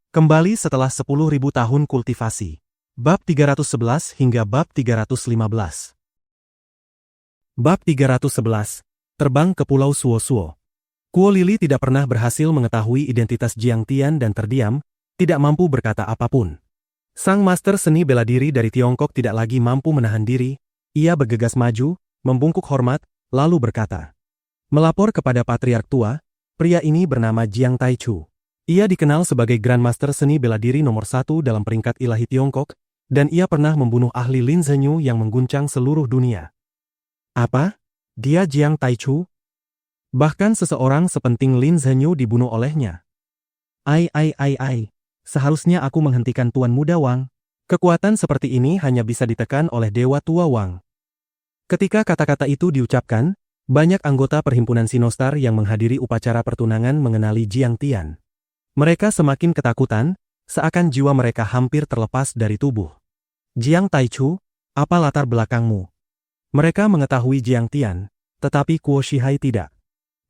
Kembali setelah 10.000 tahun kultivasi. Bab 311 hingga bab 315. Bab 311. Terbang ke Pulau Suo-Suo. Kuo Lili tidak pernah berhasil mengetahui identitas Jiang Tian dan terdiam, tidak mampu berkata apapun. Sang master seni bela diri dari Tiongkok tidak lagi mampu menahan diri, ia bergegas maju, membungkuk hormat, lalu berkata. Melapor kepada patriark tua, pria ini bernama Jiang Taichu. Ia dikenal sebagai Grandmaster seni bela diri nomor 1 dalam peringkat ilahi Tiongkok, dan ia pernah membunuh ahli Lin Zhenyu yang mengguncang seluruh dunia. Apa? Dia Jiang Taichu? Bahkan seseorang sepenting Lin Zhenyu dibunuh olehnya. Ai, seharusnya aku menghentikan Tuan Muda Wang. Kekuatan seperti ini hanya bisa ditekan oleh Dewa Tua Wang. Ketika kata-kata itu diucapkan, banyak anggota perhimpunan Sinostar yang menghadiri upacara pertunangan mengenali Jiang Tian. Mereka semakin ketakutan, seakan jiwa mereka hampir terlepas dari tubuh. Jiang Taichu, apa latar belakangmu? Mereka mengetahui Jiang Tian, tetapi Kuo Shihai tidak.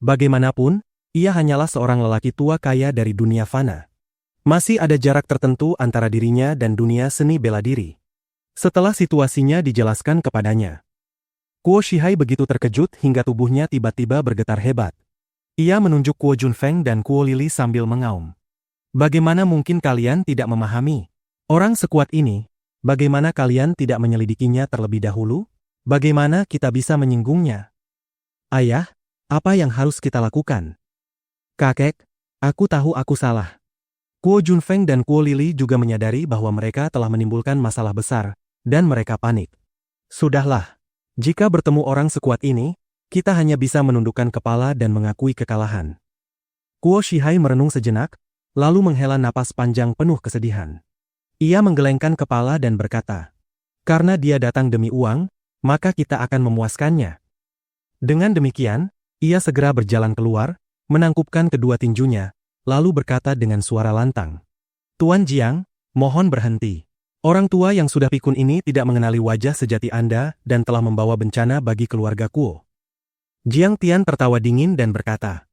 Bagaimanapun, ia hanyalah seorang lelaki tua kaya dari dunia fana. Masih ada jarak tertentu antara dirinya dan dunia seni bela diri. Setelah situasinya dijelaskan kepadanya, Kuo Shihai begitu terkejut hingga tubuhnya tiba-tiba bergetar hebat. Ia menunjuk Kuo Junfeng dan Kuo Lili sambil mengaum. Bagaimana mungkin kalian tidak memahami? Orang sekuat ini, bagaimana kalian tidak menyelidikinya terlebih dahulu? Bagaimana kita bisa menyinggungnya? Ayah, apa yang harus kita lakukan? Kakek, aku tahu aku salah. Kuo Junfeng dan Kuo Lili juga menyadari bahwa mereka telah menimbulkan masalah besar, dan mereka panik. Sudahlah, jika bertemu orang sekuat ini, kita hanya bisa menundukkan kepala dan mengakui kekalahan. Kuo Shihai merenung sejenak, lalu menghela napas panjang penuh kesedihan. Ia menggelengkan kepala dan berkata, karena dia datang demi uang, maka kita akan memuaskannya. Dengan demikian, ia segera berjalan keluar, menangkupkan kedua tinjunya, lalu berkata dengan suara lantang. Tuan Jiang, mohon berhenti. Orang tua yang sudah pikun ini tidak mengenali wajah sejati Anda dan telah membawa bencana bagi keluarga Kuo. Jiang Tian tertawa dingin dan berkata,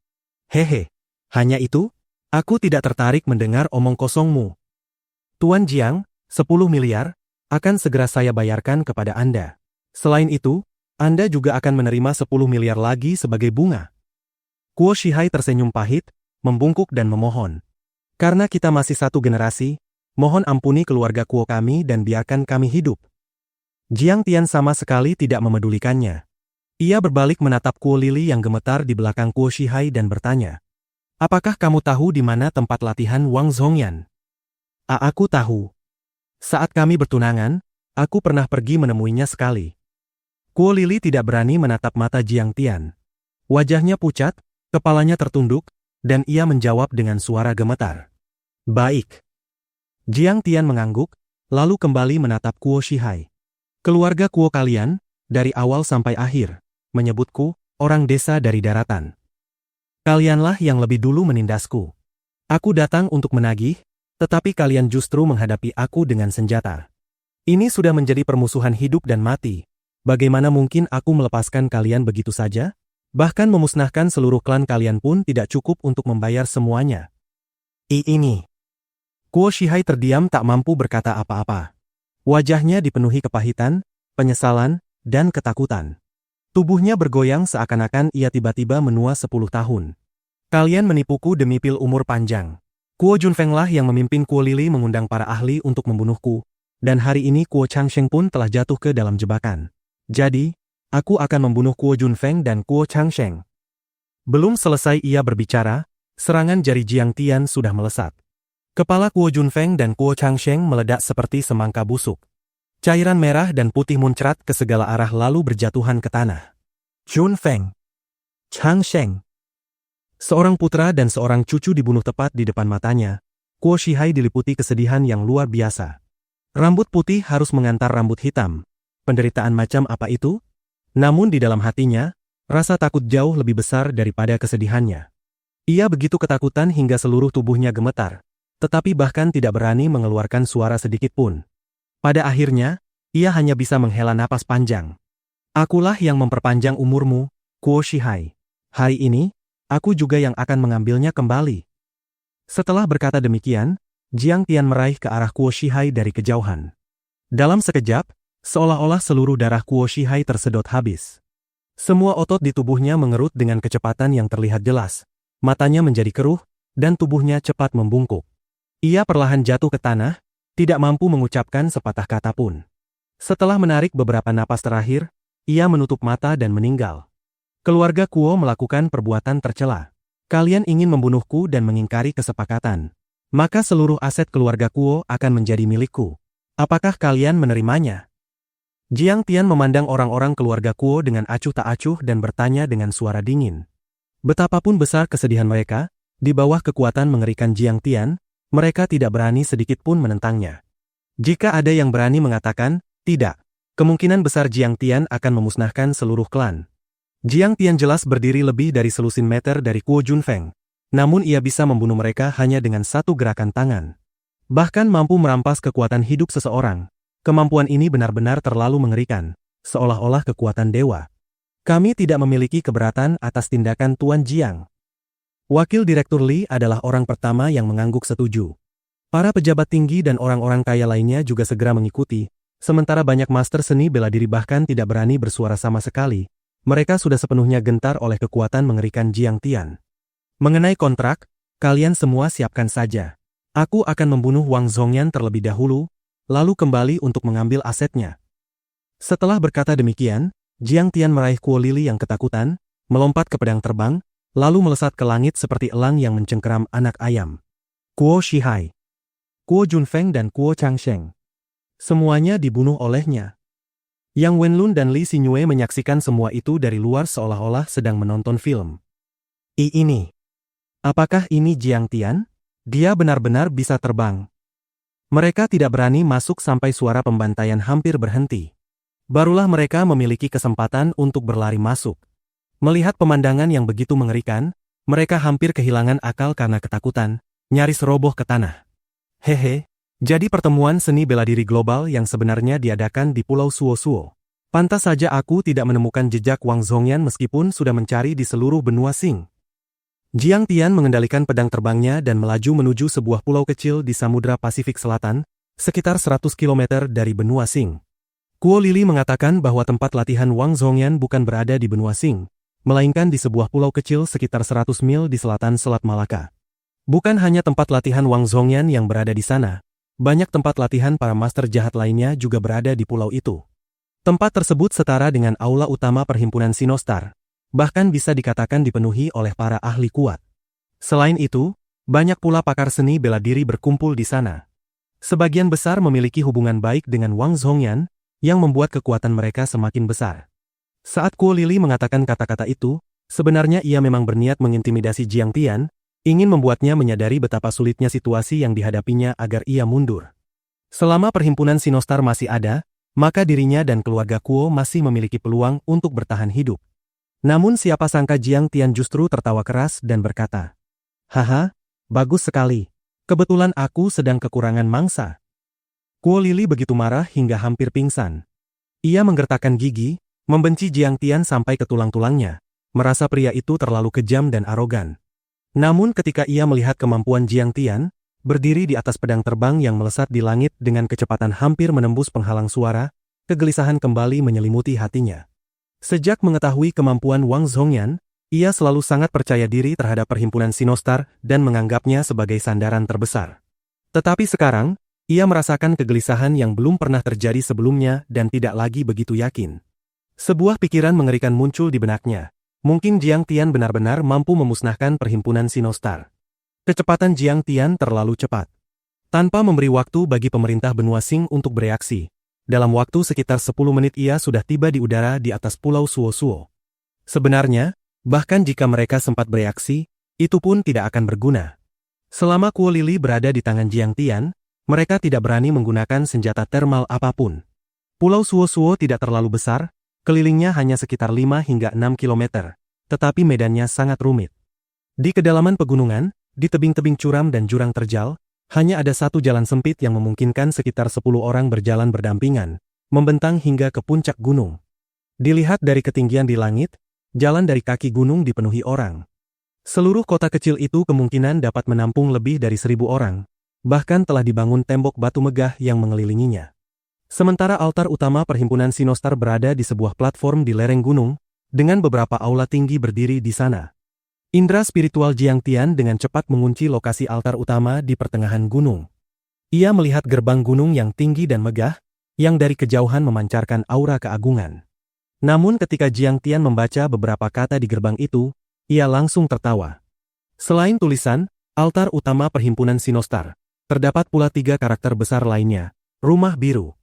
hehe, hanya itu? Aku tidak tertarik mendengar omong kosongmu. Tuan Jiang, 10 miliar, akan segera saya bayarkan kepada Anda. Selain itu, Anda juga akan menerima 10 miliar lagi sebagai bunga. Kuo Shihai tersenyum pahit, membungkuk dan memohon. Karena kita masih satu generasi, mohon ampuni keluarga Kuo kami dan biarkan kami hidup. Jiang Tian sama sekali tidak memedulikannya. Ia berbalik menatap Kuo Lili yang gemetar di belakang Kuo Shihai dan bertanya. Apakah kamu tahu di mana tempat latihan Wang Zhongyan? Aku tahu. Saat kami bertunangan, aku pernah pergi menemuinya sekali. Kuo Lili tidak berani menatap mata Jiang Tian. Wajahnya pucat, kepalanya tertunduk, dan ia menjawab dengan suara gemetar. Baik. Jiang Tian mengangguk, lalu kembali menatap Kuo Shihai. Keluarga Kuo kalian, dari awal sampai akhir, menyebutku, orang desa dari daratan. Kalianlah yang lebih dulu menindasku. Aku datang untuk menagih, tetapi kalian justru menghadapi aku dengan senjata. Ini sudah menjadi permusuhan hidup dan mati. Bagaimana mungkin aku melepaskan kalian begitu saja? Bahkan memusnahkan seluruh klan kalian pun tidak cukup untuk membayar semuanya. Ini. Kuo Shihai terdiam tak mampu berkata apa-apa. Wajahnya dipenuhi kepahitan, penyesalan, dan ketakutan. Tubuhnya bergoyang seakan-akan ia tiba-tiba menua 10 tahun. Kalian menipuku demi pil umur panjang. Kuo Junfenglah yang memimpin Kuo Lili mengundang para ahli untuk membunuhku, dan hari ini Kuo Changsheng pun telah jatuh ke dalam jebakan. Jadi, aku akan membunuh Kuo Junfeng dan Kuo Changsheng. Belum selesai ia berbicara, serangan jari Jiang Tian sudah melesat. Kepala Kuo Junfeng dan Kuo Changsheng meledak seperti semangka busuk. Cairan merah dan putih muncrat ke segala arah lalu berjatuhan ke tanah. Junfeng. Changsheng. Seorang putra dan seorang cucu dibunuh tepat di depan matanya. Kuo Shihai diliputi kesedihan yang luar biasa. Rambut putih harus mengantar rambut hitam. Penderitaan macam apa itu? Namun di dalam hatinya, rasa takut jauh lebih besar daripada kesedihannya. Ia begitu ketakutan hingga seluruh tubuhnya gemetar, tetapi bahkan tidak berani mengeluarkan suara sedikit pun. Pada akhirnya, ia hanya bisa menghela napas panjang. Akulah yang memperpanjang umurmu, Kuo Shihai. Hari ini, aku juga yang akan mengambilnya kembali. Setelah berkata demikian, Jiang Tian meraih ke arah Kuo Shihai dari kejauhan. Dalam sekejap, seolah-olah seluruh darah Kuo Shihai tersedot habis. Semua otot di tubuhnya mengerut dengan kecepatan yang terlihat jelas. Matanya menjadi keruh, dan tubuhnya cepat membungkuk. Ia perlahan jatuh ke tanah, tidak mampu mengucapkan sepatah kata pun. Setelah menarik beberapa napas terakhir, ia menutup mata dan meninggal. Keluarga Kuo melakukan perbuatan tercela. Kalian ingin membunuhku dan mengingkari kesepakatan. Maka seluruh aset keluarga Kuo akan menjadi milikku. Apakah kalian menerimanya? Jiang Tian memandang orang-orang keluarga Kuo dengan acuh tak acuh dan bertanya dengan suara dingin. Betapapun besar kesedihan mereka, di bawah kekuatan mengerikan Jiang Tian, mereka tidak berani sedikit pun menentangnya. Jika ada yang berani mengatakan, tidak, kemungkinan besar Jiang Tian akan memusnahkan seluruh klan. Jiang Tian jelas berdiri lebih dari selusin meter dari Kuo Junfeng, namun ia bisa membunuh mereka hanya dengan satu gerakan tangan. Bahkan mampu merampas kekuatan hidup seseorang. Kemampuan ini benar-benar terlalu mengerikan, seolah-olah kekuatan dewa. Kami tidak memiliki keberatan atas tindakan Tuan Jiang. Wakil Direktur Li adalah orang pertama yang mengangguk setuju. Para pejabat tinggi dan orang-orang kaya lainnya juga segera mengikuti, sementara banyak master seni bela diri bahkan tidak berani bersuara sama sekali. Mereka sudah sepenuhnya gentar oleh kekuatan mengerikan Jiang Tian. Mengenai kontrak, kalian semua siapkan saja. Aku akan membunuh Wang Zhongyan terlebih dahulu, lalu kembali untuk mengambil asetnya. Setelah berkata demikian, Jiang Tian meraih Kuo Lili yang ketakutan, melompat ke pedang terbang, lalu melesat ke langit seperti elang yang mencengkeram anak ayam. Kuo Shihai, Kuo Junfeng dan Kuo Changsheng. Semuanya dibunuh olehnya. Yang Wenlun dan Li Xinyue menyaksikan semua itu dari luar seolah-olah sedang menonton film. Ini. Apakah ini Jiang Tian? Dia benar-benar bisa terbang. Mereka tidak berani masuk sampai suara pembantaian hampir berhenti. Barulah mereka memiliki kesempatan untuk berlari masuk. Melihat pemandangan yang begitu mengerikan, mereka hampir kehilangan akal karena ketakutan, nyaris roboh ke tanah. Hehe. Jadi pertemuan seni bela diri global yang sebenarnya diadakan di Pulau Suo-Suo. Pantas saja aku tidak menemukan jejak Wang Zhongyan meskipun sudah mencari di seluruh benua Xing. Jiang Tian mengendalikan pedang terbangnya dan melaju menuju sebuah pulau kecil di Samudra Pasifik Selatan, sekitar 100 km dari benua Xing. Kuo Lili mengatakan bahwa tempat latihan Wang Zhongyan bukan berada di benua Xing, melainkan di sebuah pulau kecil sekitar 100 mil di selatan Selat Malaka. Bukan hanya tempat latihan Wang Zhongyan yang berada di sana. Banyak tempat latihan para master jahat lainnya juga berada di pulau itu. Tempat tersebut setara dengan aula utama perhimpunan Sinostar, bahkan bisa dikatakan dipenuhi oleh para ahli kuat. Selain itu, banyak pula pakar seni bela diri berkumpul di sana. Sebagian besar memiliki hubungan baik dengan Wang Zhongyan, yang membuat kekuatan mereka semakin besar. Saat Kuo Lili mengatakan kata-kata itu, sebenarnya ia memang berniat mengintimidasi Jiang Tian, ingin membuatnya menyadari betapa sulitnya situasi yang dihadapinya agar ia mundur. Selama perhimpunan Sinostar masih ada, maka dirinya dan keluarga Kuo masih memiliki peluang untuk bertahan hidup. Namun siapa sangka Jiang Tian justru tertawa keras dan berkata, "Haha, bagus sekali. Kebetulan aku sedang kekurangan mangsa." Kuo Lili begitu marah hingga hampir pingsan. Ia menggertakkan gigi, membenci Jiang Tian sampai ke tulang-tulangnya, merasa pria itu terlalu kejam dan arogan. Namun ketika ia melihat kemampuan Jiang Tian, berdiri di atas pedang terbang yang melesat di langit dengan kecepatan hampir menembus penghalang suara, kegelisahan kembali menyelimuti hatinya. Sejak mengetahui kemampuan Wang Zhongyan, ia selalu sangat percaya diri terhadap perhimpunan Sinostar dan menganggapnya sebagai sandaran terbesar. Tetapi sekarang, ia merasakan kegelisahan yang belum pernah terjadi sebelumnya dan tidak lagi begitu yakin. Sebuah pikiran mengerikan muncul di benaknya. Mungkin Jiang Tian benar-benar mampu memusnahkan perhimpunan Sinostar. Kecepatan Jiang Tian terlalu cepat. Tanpa memberi waktu bagi pemerintah benua Xing untuk bereaksi, dalam waktu sekitar 10 menit ia sudah tiba di udara di atas Pulau Suo-Suo. Sebenarnya, bahkan jika mereka sempat bereaksi, itu pun tidak akan berguna. Selama Kuo Lili berada di tangan Jiang Tian, mereka tidak berani menggunakan senjata termal apapun. Pulau Suo-Suo tidak terlalu besar, kelilingnya hanya sekitar 5 hingga 6 km, tetapi medannya sangat rumit. Di kedalaman pegunungan, di tebing-tebing curam dan jurang terjal, hanya ada satu jalan sempit yang memungkinkan sekitar 10 orang berjalan berdampingan, membentang hingga ke puncak gunung. Dilihat dari ketinggian di langit, jalan dari kaki gunung dipenuhi orang. Seluruh kota kecil itu kemungkinan dapat menampung lebih dari 1000 orang. bahkan telah dibangun tembok batu megah yang mengelilinginya. Sementara altar utama Perhimpunan Sinostar berada di sebuah platform di lereng gunung, dengan beberapa aula tinggi berdiri di sana. Indra spiritual Jiang Tian dengan cepat mengunci lokasi altar utama di pertengahan gunung. Ia melihat gerbang gunung yang tinggi dan megah, yang dari kejauhan memancarkan aura keagungan. Namun ketika Jiang Tian membaca beberapa kata di gerbang itu, ia langsung tertawa. Selain tulisan, altar utama Perhimpunan Sinostar, terdapat pula 3 karakter besar lainnya, rumah biru.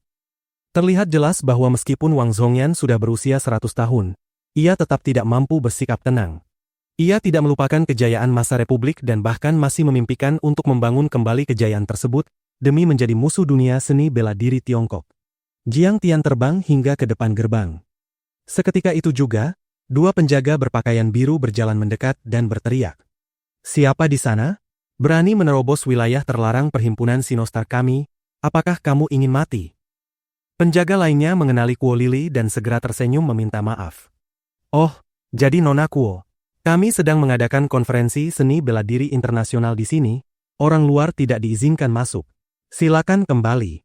Terlihat jelas bahwa meskipun Wang Zhongyan sudah berusia 100 tahun, ia tetap tidak mampu bersikap tenang. Ia tidak melupakan kejayaan masa Republik dan bahkan masih memimpikan untuk membangun kembali kejayaan tersebut demi menjadi musuh dunia seni bela diri Tiongkok. Jiang Tian terbang hingga ke depan gerbang. Seketika itu juga, 2 penjaga berpakaian biru berjalan mendekat dan berteriak. "Siapa di sana? Berani menerobos wilayah terlarang Perhimpunan Sinostar kami, apakah kamu ingin mati?" Penjaga lainnya mengenali Kuo Lili dan segera tersenyum meminta maaf. "Oh, jadi Nona Kuo. Kami sedang mengadakan konferensi seni bela diri internasional di sini, orang luar tidak diizinkan masuk. Silakan kembali."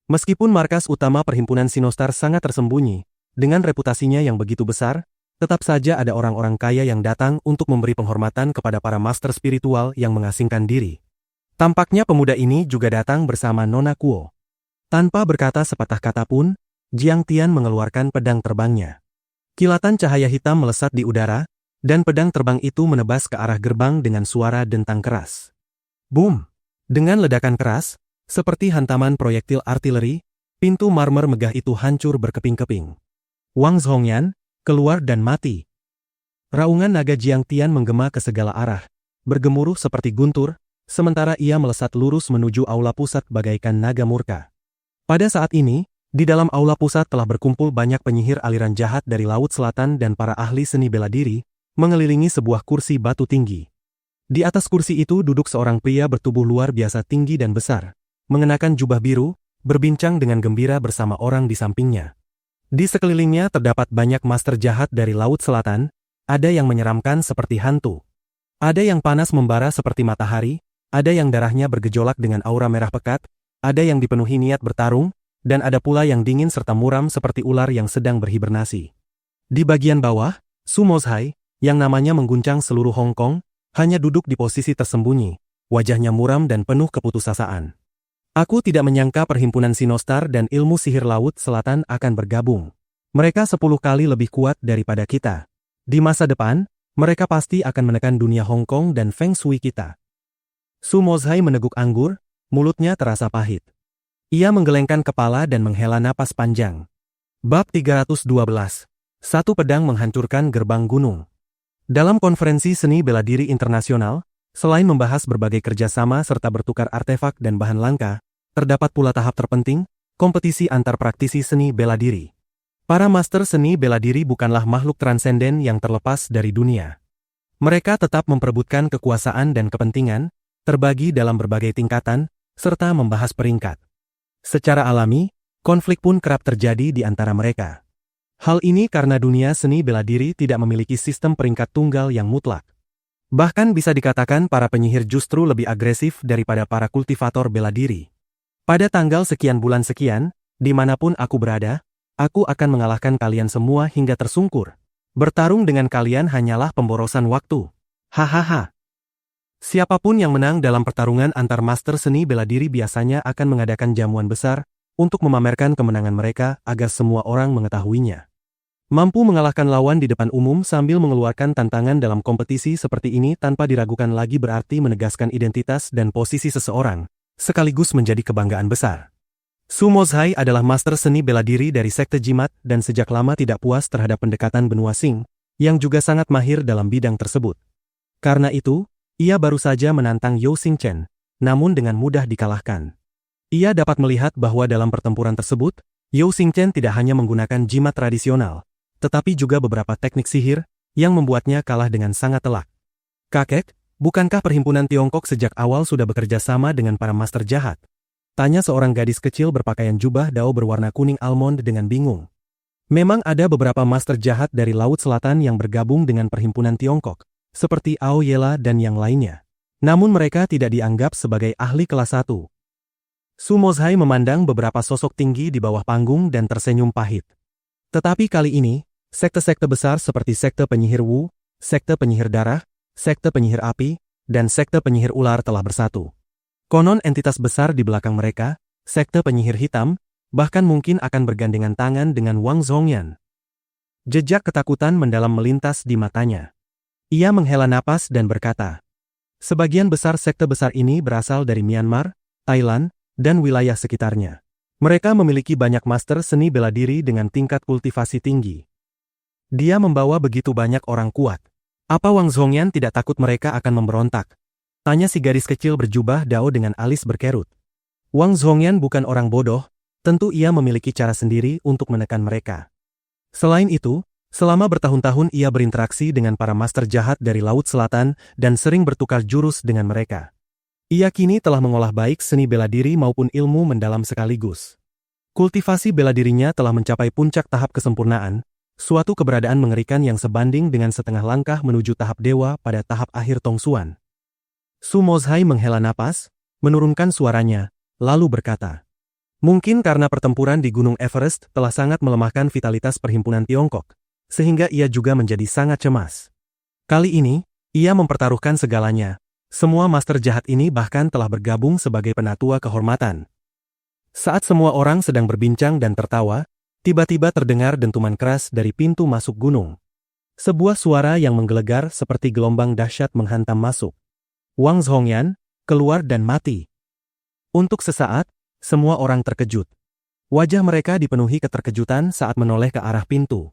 Meskipun markas utama Perhimpunan Sinostar sangat tersembunyi, dengan reputasinya yang begitu besar, tetap saja ada orang-orang kaya yang datang untuk memberi penghormatan kepada para master spiritual yang mengasingkan diri. Tampaknya pemuda ini juga datang bersama Nona Kuo. Tanpa berkata sepatah kata pun, Jiang Tian mengeluarkan pedang terbangnya. Kilatan cahaya hitam melesat di udara, dan pedang terbang itu menebas ke arah gerbang dengan suara dentang keras. Boom! Dengan ledakan keras, seperti hantaman proyektil artileri, pintu marmer megah itu hancur berkeping-keping. Wang Zhongyan, keluar dan mati. Raungan naga Jiang Tian menggema ke segala arah, bergemuruh seperti guntur, sementara ia melesat lurus menuju aula pusat bagaikan naga murka. Pada saat ini, di dalam aula pusat telah berkumpul banyak penyihir aliran jahat dari Laut Selatan dan para ahli seni bela diri, mengelilingi sebuah kursi batu tinggi. Di atas kursi itu duduk seorang pria bertubuh luar biasa tinggi dan besar, mengenakan jubah biru, berbincang dengan gembira bersama orang di sampingnya. Di sekelilingnya terdapat banyak master jahat dari Laut Selatan, ada yang menyeramkan seperti hantu. Ada yang panas membara seperti matahari, ada yang darahnya bergejolak dengan aura merah pekat, ada yang dipenuhi niat bertarung, dan ada pula yang dingin serta muram seperti ular yang sedang berhibernasi. Di bagian bawah, Su Mozhai, yang namanya mengguncang seluruh Hong Kong, hanya duduk di posisi tersembunyi, wajahnya muram dan penuh keputusasaan. Aku tidak menyangka Perhimpunan Sinostar dan ilmu sihir Laut Selatan akan bergabung. Mereka 10 kali lebih kuat daripada kita. Di masa depan, mereka pasti akan menekan dunia Hong Kong dan Feng Shui kita. Su Mozhai meneguk anggur, mulutnya terasa pahit. Ia menggelengkan kepala dan menghela napas panjang. Bab 312. Satu pedang menghancurkan gerbang gunung. Dalam konferensi seni bela diri internasional, selain membahas berbagai kerjasama serta bertukar artefak dan bahan langka, terdapat pula tahap terpenting, kompetisi antar praktisi seni bela diri. Para master seni bela diri bukanlah makhluk transenden yang terlepas dari dunia. Mereka tetap memperebutkan kekuasaan dan kepentingan, terbagi dalam berbagai tingkatan, serta membahas peringkat. Secara alami, konflik pun kerap terjadi di antara mereka. Hal ini karena dunia seni bela diri tidak memiliki sistem peringkat tunggal yang mutlak. Bahkan bisa dikatakan para penyihir justru lebih agresif daripada para kultivator bela diri. Pada tanggal sekian bulan sekian, dimanapun aku berada, aku akan mengalahkan kalian semua hingga tersungkur. Bertarung dengan kalian hanyalah pemborosan waktu. Hahaha. Siapapun yang menang dalam pertarungan antar master seni bela diri biasanya akan mengadakan jamuan besar untuk memamerkan kemenangan mereka agar semua orang mengetahuinya. Mampu mengalahkan lawan di depan umum sambil mengeluarkan tantangan dalam kompetisi seperti ini tanpa diragukan lagi berarti menegaskan identitas dan posisi seseorang, sekaligus menjadi kebanggaan besar. Su Mozhai adalah master seni bela diri dari Sekte Jimat dan sejak lama tidak puas terhadap pendekatan benua Sing, yang juga sangat mahir dalam bidang tersebut. Karena itu, ia baru saja menantang You Xingchen, namun dengan mudah dikalahkan. Ia dapat melihat bahwa dalam pertempuran tersebut, You Xingchen tidak hanya menggunakan jimat tradisional, tetapi juga beberapa teknik sihir, yang membuatnya kalah dengan sangat telak. "Kakek, bukankah Perhimpunan Tiongkok sejak awal sudah bekerja sama dengan para master jahat?" Tanya seorang gadis kecil berpakaian jubah dao berwarna kuning almond dengan bingung. Memang ada beberapa master jahat dari Laut Selatan yang bergabung dengan Perhimpunan Tiongkok, seperti Ao Yela dan yang lainnya. Namun mereka tidak dianggap sebagai ahli kelas 1. Su Mozhai memandang beberapa sosok tinggi di bawah panggung dan tersenyum pahit. Tetapi kali ini, sekte-sekte besar seperti sekte penyihir Wu, sekte penyihir darah, sekte penyihir api, dan sekte penyihir ular telah bersatu. Konon entitas besar di belakang mereka, sekte penyihir hitam, bahkan mungkin akan bergandengan tangan dengan Wang Zhongyan. Jejak ketakutan mendalam melintas di matanya. Ia menghela napas dan berkata, sebagian besar sekte besar ini berasal dari Myanmar, Thailand, dan wilayah sekitarnya. Mereka memiliki banyak master seni bela diri dengan tingkat kultivasi tinggi. Dia membawa begitu banyak orang kuat. Apa Wang Zhongyan tidak takut mereka akan memberontak? Tanya si gadis kecil berjubah Dao dengan alis berkerut. Wang Zhongyan bukan orang bodoh, tentu ia memiliki cara sendiri untuk menekan mereka. Selain itu, selama bertahun-tahun ia berinteraksi dengan para master jahat dari Laut Selatan dan sering bertukar jurus dengan mereka. Ia kini telah mengolah baik seni bela diri maupun ilmu mendalam sekaligus. Kultivasi bela dirinya telah mencapai puncak tahap kesempurnaan, suatu keberadaan mengerikan yang sebanding dengan setengah langkah menuju tahap dewa pada tahap akhir Tongsuan. Su Mozhai menghela napas, menurunkan suaranya, lalu berkata, mungkin karena pertempuran di Gunung Everest telah sangat melemahkan vitalitas perhimpunan Tiongkok, sehingga ia juga menjadi sangat cemas. Kali ini, ia mempertaruhkan segalanya. Semua master jahat ini bahkan telah bergabung sebagai penatua kehormatan. Saat semua orang sedang berbincang dan tertawa, tiba-tiba terdengar dentuman keras dari pintu masuk gunung. Sebuah suara yang menggelegar seperti gelombang dahsyat menghantam masuk. Wang Zhongyan, keluar dan mati. Untuk sesaat, semua orang terkejut. Wajah mereka dipenuhi keterkejutan saat menoleh ke arah pintu.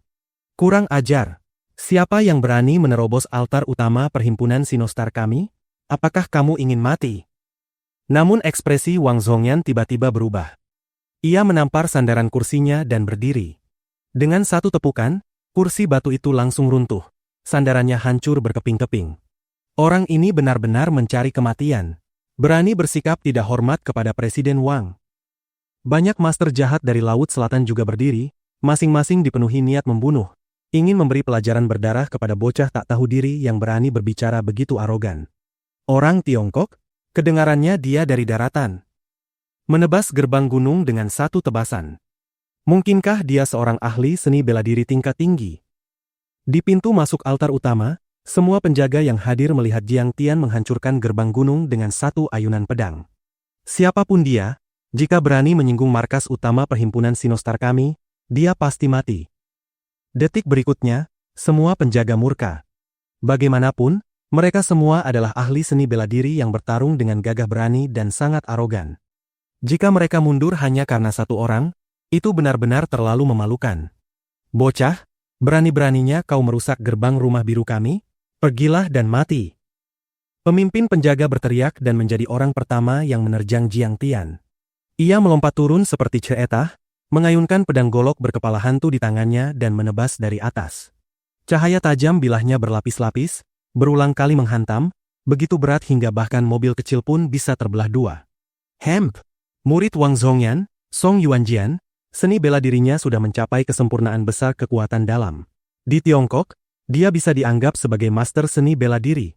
Kurang ajar. Siapa yang berani menerobos altar utama perhimpunan Sinostar kami? Apakah kamu ingin mati? Namun ekspresi Wang Zhongyan tiba-tiba berubah. Ia menampar sandaran kursinya dan berdiri. Dengan satu tepukan, kursi batu itu langsung runtuh. Sandarannya hancur berkeping-keping. Orang ini benar-benar mencari kematian. Berani bersikap tidak hormat kepada Presiden Wang. Banyak master jahat dari Laut Selatan juga berdiri, masing-masing dipenuhi niat membunuh, ingin memberi pelajaran berdarah kepada bocah tak tahu diri yang berani berbicara begitu arogan. Orang Tiongkok, kedengarannya dia dari daratan. Menebas gerbang gunung dengan satu tebasan. Mungkinkah dia seorang ahli seni bela diri tingkat tinggi? Di pintu masuk altar utama, semua penjaga yang hadir melihat Jiang Tian menghancurkan gerbang gunung dengan satu ayunan pedang. Siapapun dia, jika berani menyinggung markas utama perhimpunan Sinostar kami, dia pasti mati. Detik berikutnya, semua penjaga murka. Bagaimanapun, mereka semua adalah ahli seni bela diri yang bertarung dengan gagah berani dan sangat arogan. Jika mereka mundur hanya karena satu orang, itu benar-benar terlalu memalukan. Bocah, berani-beraninya kau merusak gerbang rumah biru kami? Pergilah dan mati. Pemimpin penjaga berteriak dan menjadi orang pertama yang menerjang Jiang Tian. Ia melompat turun seperti ceetah, mengayunkan pedang golok berkepala hantu di tangannya dan menebas dari atas. Cahaya tajam bilahnya berlapis-lapis, berulang kali menghantam, begitu berat hingga bahkan mobil kecil pun bisa terbelah dua. Hemp! Murid Wang Zhongyan, Song Yuanjian, seni bela dirinya sudah mencapai kesempurnaan besar kekuatan dalam. Di Tiongkok, dia bisa dianggap sebagai master seni bela diri.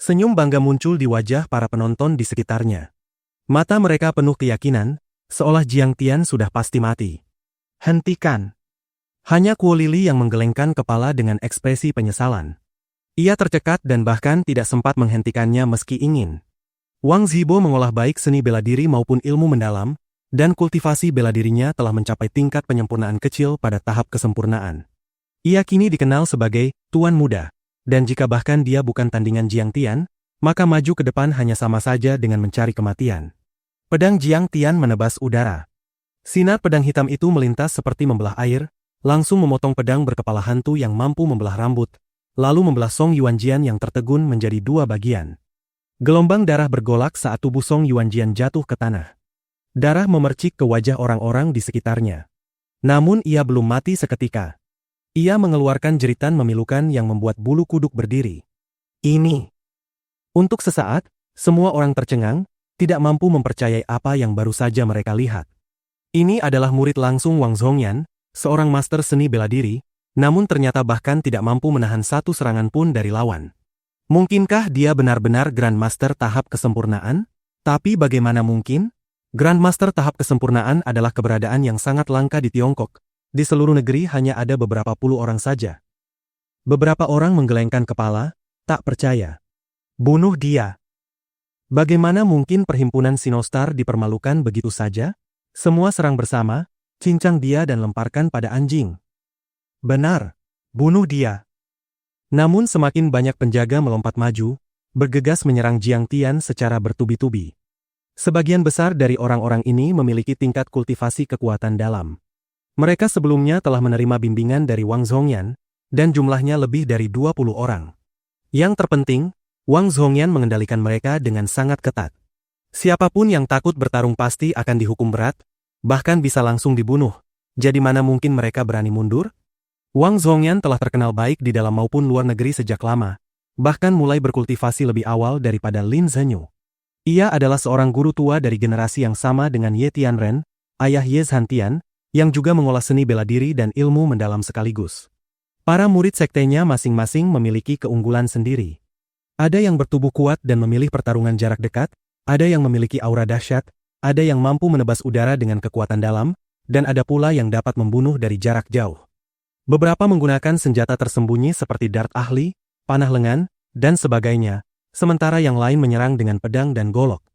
Senyum bangga muncul di wajah para penonton di sekitarnya. Mata mereka penuh keyakinan, seolah Jiang Tian sudah pasti mati. Hentikan! Hanya Kuo Lili yang menggelengkan kepala dengan ekspresi penyesalan. Ia tercekat dan bahkan tidak sempat menghentikannya meski ingin. Wang Zibo mengolah baik seni bela diri maupun ilmu mendalam, dan kultivasi bela dirinya telah mencapai tingkat penyempurnaan kecil pada tahap kesempurnaan. Ia kini dikenal sebagai Tuan Muda, dan jika bahkan dia bukan tandingan Jiang Tian, maka maju ke depan hanya sama saja dengan mencari kematian. Pedang Jiang Tian menebas udara. Sinar pedang hitam itu melintas seperti membelah air, langsung memotong pedang berkepala hantu yang mampu membelah rambut, lalu membelah Song Yuanjian yang tertegun menjadi dua bagian. Gelombang darah bergolak saat tubuh Song Yuanjian jatuh ke tanah. Darah memercik ke wajah orang-orang di sekitarnya. Namun ia belum mati seketika. Ia mengeluarkan jeritan memilukan yang membuat bulu kuduk berdiri. Ini. Untuk sesaat, semua orang tercengang, tidak mampu mempercayai apa yang baru saja mereka lihat. Ini adalah murid langsung Wang Zhongyan, seorang master seni bela diri, namun ternyata bahkan tidak mampu menahan satu serangan pun dari lawan. Mungkinkah dia benar-benar Grandmaster tahap kesempurnaan? Tapi bagaimana mungkin? Grandmaster tahap kesempurnaan adalah keberadaan yang sangat langka di Tiongkok. Di seluruh negeri hanya ada beberapa puluh orang saja. Beberapa orang menggelengkan kepala, tak percaya. Bunuh dia. Bagaimana mungkin perhimpunan Sinostar dipermalukan begitu saja? Semua serang bersama, cincang dia dan lemparkan pada anjing. Benar, bunuh dia. Namun semakin banyak penjaga melompat maju, bergegas menyerang Jiang Tian secara bertubi-tubi. Sebagian besar dari orang-orang ini memiliki tingkat kultivasi kekuatan dalam. Mereka sebelumnya telah menerima bimbingan dari Wang Zhongyan, dan jumlahnya lebih dari 20 orang. Yang terpenting, Wang Zhongyan mengendalikan mereka dengan sangat ketat. Siapapun yang takut bertarung pasti akan dihukum berat, bahkan bisa langsung dibunuh. Jadi mana mungkin mereka berani mundur? Wang Zhongyan telah terkenal baik di dalam maupun luar negeri sejak lama, bahkan mulai berkultivasi lebih awal daripada Lin Zhenyu. Ia adalah seorang guru tua dari generasi yang sama dengan Ye Tianren, ayah Ye Zhantian, yang juga mengolah seni bela diri dan ilmu mendalam sekaligus. Para murid sektenya masing-masing memiliki keunggulan sendiri. Ada yang bertubuh kuat dan memilih pertarungan jarak dekat, ada yang memiliki aura dahsyat, ada yang mampu menebas udara dengan kekuatan dalam, dan ada pula yang dapat membunuh dari jarak jauh. Beberapa menggunakan senjata tersembunyi seperti dart ahli, panah lengan, dan sebagainya, sementara yang lain menyerang dengan pedang dan golok.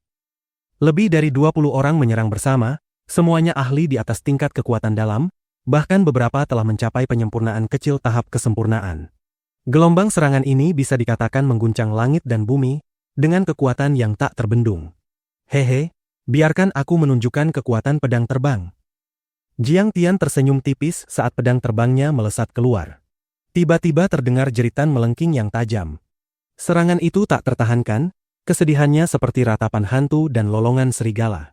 Lebih dari 20 orang menyerang bersama, semuanya ahli di atas tingkat kekuatan dalam, bahkan beberapa telah mencapai penyempurnaan kecil tahap kesempurnaan. Gelombang serangan ini bisa dikatakan mengguncang langit dan bumi, dengan kekuatan yang tak terbendung. Hehe, biarkan aku menunjukkan kekuatan pedang terbang. Jiang Tian tersenyum tipis saat pedang terbangnya melesat keluar. Tiba-tiba terdengar jeritan melengking yang tajam. Serangan itu tak tertahankan, kesedihannya seperti ratapan hantu dan lolongan serigala.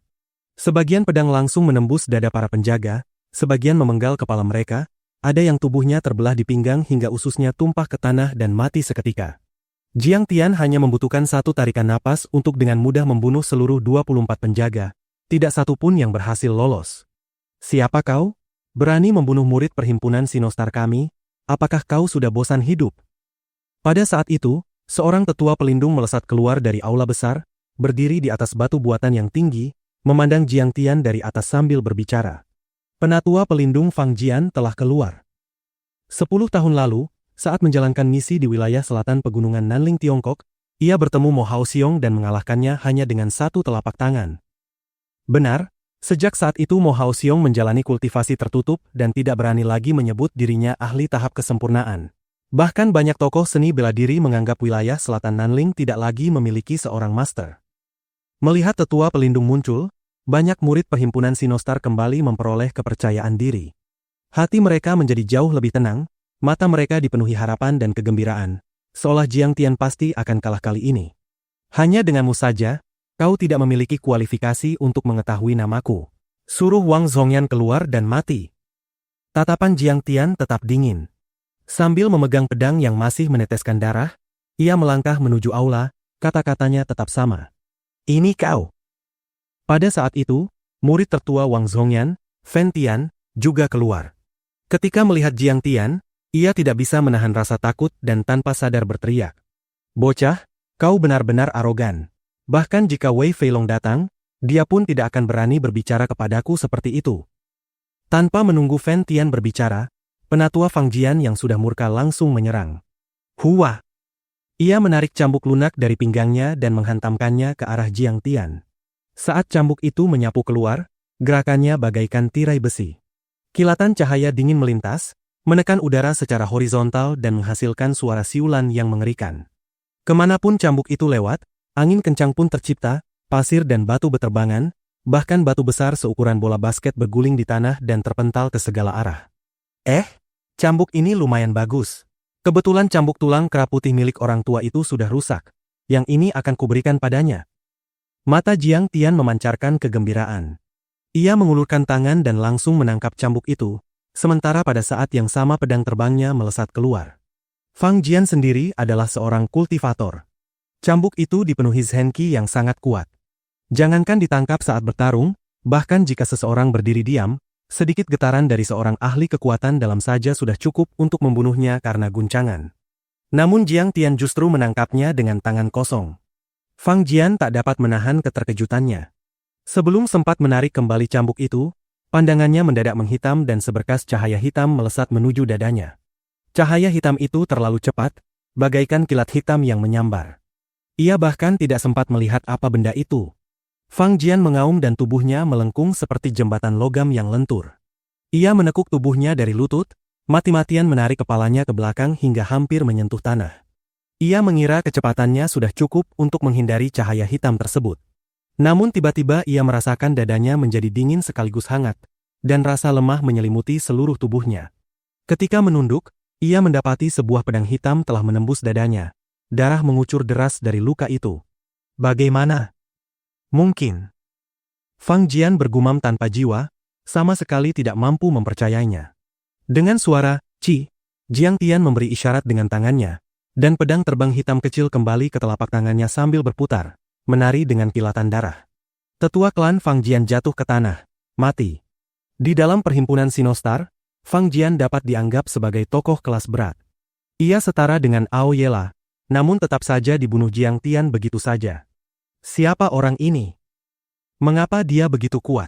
Sebagian pedang langsung menembus dada para penjaga, sebagian memenggal kepala mereka, ada yang tubuhnya terbelah di pinggang hingga ususnya tumpah ke tanah dan mati seketika. Jiang Tian hanya membutuhkan satu tarikan napas untuk dengan mudah membunuh seluruh 24 penjaga, tidak satu pun yang berhasil lolos. Siapa kau? Berani membunuh murid perhimpunan Sinostar kami? Apakah kau sudah bosan hidup? Pada saat itu, seorang tetua pelindung melesat keluar dari aula besar, berdiri di atas batu buatan yang tinggi, memandang Jiang Tian dari atas sambil berbicara. Penatua pelindung Fang Jian telah keluar. 10 tahun lalu, saat menjalankan misi di wilayah selatan pegunungan Nanling Tiongkok, ia bertemu Mo Hao Xiong dan mengalahkannya hanya dengan satu telapak tangan. Benar, sejak saat itu Mo Hao Xiong menjalani kultivasi tertutup dan tidak berani lagi menyebut dirinya ahli tahap kesempurnaan. Bahkan banyak tokoh seni bela diri menganggap wilayah selatan Nanling tidak lagi memiliki seorang master. Melihat tetua pelindung muncul, banyak murid perhimpunan Sinostar kembali memperoleh kepercayaan diri. Hati mereka menjadi jauh lebih tenang, mata mereka dipenuhi harapan dan kegembiraan, seolah Jiang Tian pasti akan kalah kali ini. Hanya denganmu saja, kau tidak memiliki kualifikasi untuk mengetahui namaku. Suruh Wang Zhongyan keluar dan mati. Tatapan Jiang Tian tetap dingin. Sambil memegang pedang yang masih meneteskan darah, ia melangkah menuju aula, kata-katanya tetap sama. Ini kau. Pada saat itu, murid tertua Wang Zhongyan, Fen Tian, juga keluar. Ketika melihat Jiang Tian, ia tidak bisa menahan rasa takut dan tanpa sadar berteriak. Bocah, kau benar-benar arogan. Bahkan jika Wei Feilong datang, dia pun tidak akan berani berbicara kepadaku seperti itu. Tanpa menunggu Fen Tian berbicara, penatua Fang Jian yang sudah murka langsung menyerang. Hua! Ia menarik cambuk lunak dari pinggangnya dan menghantamkannya ke arah Jiang Tian. Saat cambuk itu menyapu keluar, gerakannya bagaikan tirai besi. Kilatan cahaya dingin melintas, menekan udara secara horizontal dan menghasilkan suara siulan yang mengerikan. Kemanapun cambuk itu lewat, angin kencang pun tercipta, pasir dan batu beterbangan, bahkan batu besar seukuran bola basket berguling di tanah dan terpental ke segala arah. Cambuk ini lumayan bagus. Kebetulan cambuk tulang kera putih milik orang tua itu sudah rusak. Yang ini akan kuberikan padanya. Mata Jiang Tian memancarkan kegembiraan. Ia mengulurkan tangan dan langsung menangkap cambuk itu, sementara pada saat yang sama pedang terbangnya melesat keluar. Fang Jian sendiri adalah seorang kultivator. Cambuk itu dipenuhi zhenqi yang sangat kuat. Jangankan ditangkap saat bertarung, bahkan jika seseorang berdiri diam, sedikit getaran dari seorang ahli kekuatan dalam saja sudah cukup untuk membunuhnya karena guncangan. Namun Jiang Tian justru menangkapnya dengan tangan kosong. Fang Jian tak dapat menahan keterkejutannya. Sebelum sempat menarik kembali cambuk itu, pandangannya mendadak menghitam dan seberkas cahaya hitam melesat menuju dadanya. Cahaya hitam itu terlalu cepat, bagaikan kilat hitam yang menyambar. Ia bahkan tidak sempat melihat apa benda itu. Fang Jian mengaum dan tubuhnya melengkung seperti jembatan logam yang lentur. Ia menekuk tubuhnya dari lutut, mati-matian menarik kepalanya ke belakang hingga hampir menyentuh tanah. Ia mengira kecepatannya sudah cukup untuk menghindari cahaya hitam tersebut. Namun tiba-tiba ia merasakan dadanya menjadi dingin sekaligus hangat, dan rasa lemah menyelimuti seluruh tubuhnya. Ketika menunduk, ia mendapati sebuah pedang hitam telah menembus dadanya. Darah mengucur deras dari luka itu. Bagaimana? Mungkin. Fang Jian bergumam tanpa jiwa, sama sekali tidak mampu mempercayainya. Dengan suara, "Ci," Jiang Tian memberi isyarat dengan tangannya, dan pedang terbang hitam kecil kembali ke telapak tangannya sambil berputar, menari dengan kilatan darah. Tetua klan Fang Jian jatuh ke tanah, mati. Di dalam perhimpunan Sinostar, Fang Jian dapat dianggap sebagai tokoh kelas berat. Ia setara dengan Ao Yela, namun tetap saja dibunuh Jiang Tian begitu saja. Siapa orang ini? Mengapa dia begitu kuat?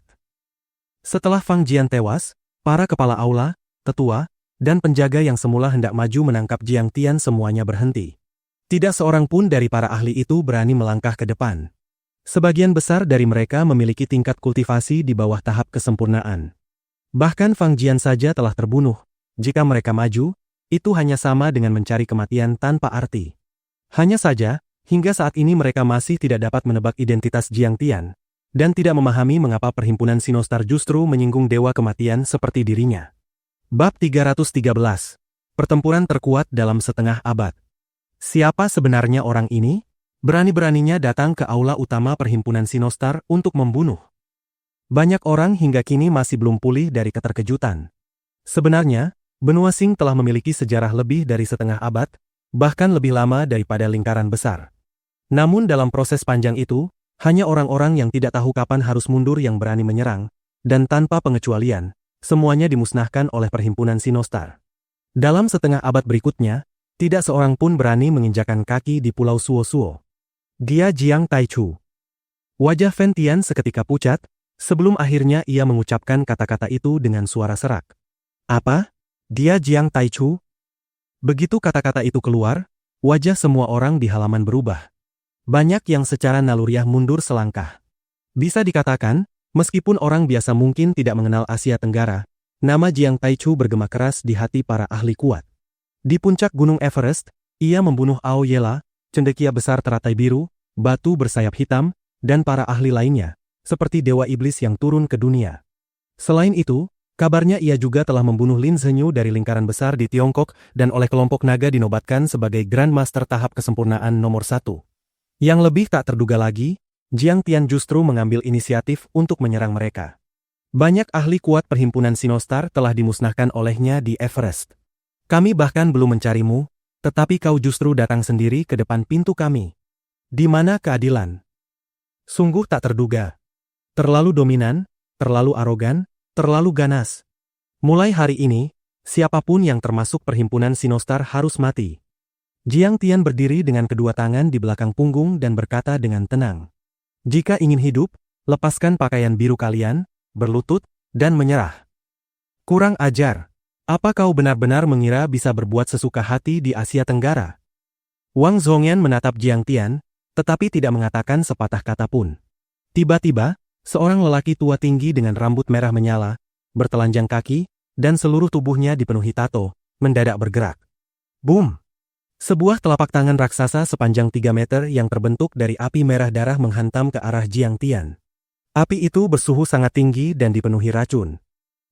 Setelah Fang Jian tewas, para kepala aula, tetua, dan penjaga yang semula hendak maju menangkap Jiang Tian semuanya berhenti. Tidak seorang pun dari para ahli itu berani melangkah ke depan. Sebagian besar dari mereka memiliki tingkat kultivasi di bawah tahap kesempurnaan. Bahkan Fang Jian saja telah terbunuh. Jika mereka maju, itu hanya sama dengan mencari kematian tanpa arti. Hanya saja, hingga saat ini mereka masih tidak dapat menebak identitas Jiang Tian, dan tidak memahami mengapa perhimpunan Sinostar justru menyinggung dewa kematian seperti dirinya. Bab 313. Pertempuran terkuat dalam setengah abad. Siapa sebenarnya orang ini? Berani-beraninya datang ke aula utama perhimpunan Sinostar untuk membunuh. Banyak orang hingga kini masih belum pulih dari keterkejutan. Sebenarnya, benua Qing telah memiliki sejarah lebih dari setengah abad, bahkan lebih lama daripada lingkaran besar. Namun dalam proses panjang itu, hanya orang-orang yang tidak tahu kapan harus mundur yang berani menyerang, dan tanpa pengecualian, semuanya dimusnahkan oleh perhimpunan Sinostar. Dalam setengah abad berikutnya, tidak seorang pun berani menginjakan kaki di Pulau Suo-Suo. Dia Jiang Taichu. Wajah Fen Tian seketika pucat, sebelum akhirnya ia mengucapkan kata-kata itu dengan suara serak. Apa? Dia Jiang Taichu? Begitu kata-kata itu keluar, wajah semua orang di halaman berubah. Banyak yang secara naluriah mundur selangkah. Bisa dikatakan, meskipun orang biasa mungkin tidak mengenal Asia Tenggara, nama Jiang Taichu bergema keras di hati para ahli kuat. Di puncak Gunung Everest, ia membunuh Ao Yela, cendekia besar teratai biru, batu bersayap hitam, dan para ahli lainnya, seperti dewa iblis yang turun ke dunia. Selain itu, kabarnya ia juga telah membunuh Lin Zhenyu dari lingkaran besar di Tiongkok dan oleh kelompok naga dinobatkan sebagai Grand Master tahap kesempurnaan nomor 1. Yang lebih tak terduga lagi, Jiang Tian justru mengambil inisiatif untuk menyerang mereka. Banyak ahli kuat perhimpunan Sinostar telah dimusnahkan olehnya di Everest. Kami bahkan belum mencarimu, tetapi kau justru datang sendiri ke depan pintu kami. Di mana keadilan? Sungguh tak terduga. Terlalu dominan, terlalu arogan, terlalu ganas. Mulai hari ini, siapapun yang termasuk perhimpunan Sinostar harus mati. Jiang Tian berdiri dengan kedua tangan di belakang punggung dan berkata dengan tenang. Jika ingin hidup, lepaskan pakaian biru kalian, berlutut, dan menyerah. Kurang ajar. Apa kau benar-benar mengira bisa berbuat sesuka hati di Asia Tenggara? Wang Zhongyan menatap Jiang Tian, tetapi tidak mengatakan sepatah kata pun. Tiba-tiba, seorang lelaki tua tinggi dengan rambut merah menyala, bertelanjang kaki, dan seluruh tubuhnya dipenuhi tato, mendadak bergerak. Boom! Sebuah telapak tangan raksasa sepanjang 3 meter yang terbentuk dari api merah darah menghantam ke arah Jiang Tian. Api itu bersuhu sangat tinggi dan dipenuhi racun.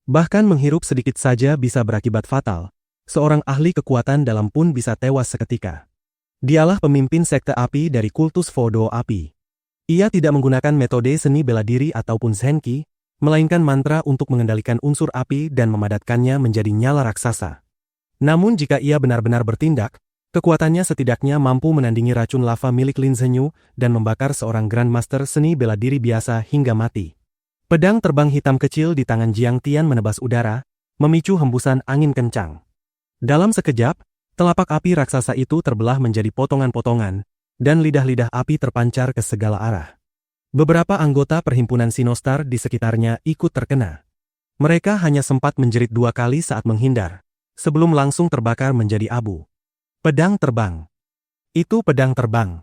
Bahkan menghirup sedikit saja bisa berakibat fatal. Seorang ahli kekuatan dalam pun bisa tewas seketika. Dialah pemimpin sekte api dari kultus Fodo api. Ia tidak menggunakan metode seni bela diri ataupun Zenki, melainkan mantra untuk mengendalikan unsur api dan memadatkannya menjadi nyala raksasa. Namun jika ia benar-benar bertindak, kekuatannya setidaknya mampu menandingi racun lava milik Lin Zhenyu dan membakar seorang Grandmaster seni bela diri biasa hingga mati. Pedang terbang hitam kecil di tangan Jiang Tian menebas udara, memicu hembusan angin kencang. Dalam sekejap, Telapak api raksasa itu terbelah menjadi potongan-potongan, dan lidah-lidah api terpancar ke segala arah. Beberapa anggota perhimpunan Sinostar di sekitarnya ikut terkena. Mereka hanya sempat menjerit 2 kali saat menghindar, sebelum langsung terbakar menjadi abu. Pedang terbang. Itu pedang terbang.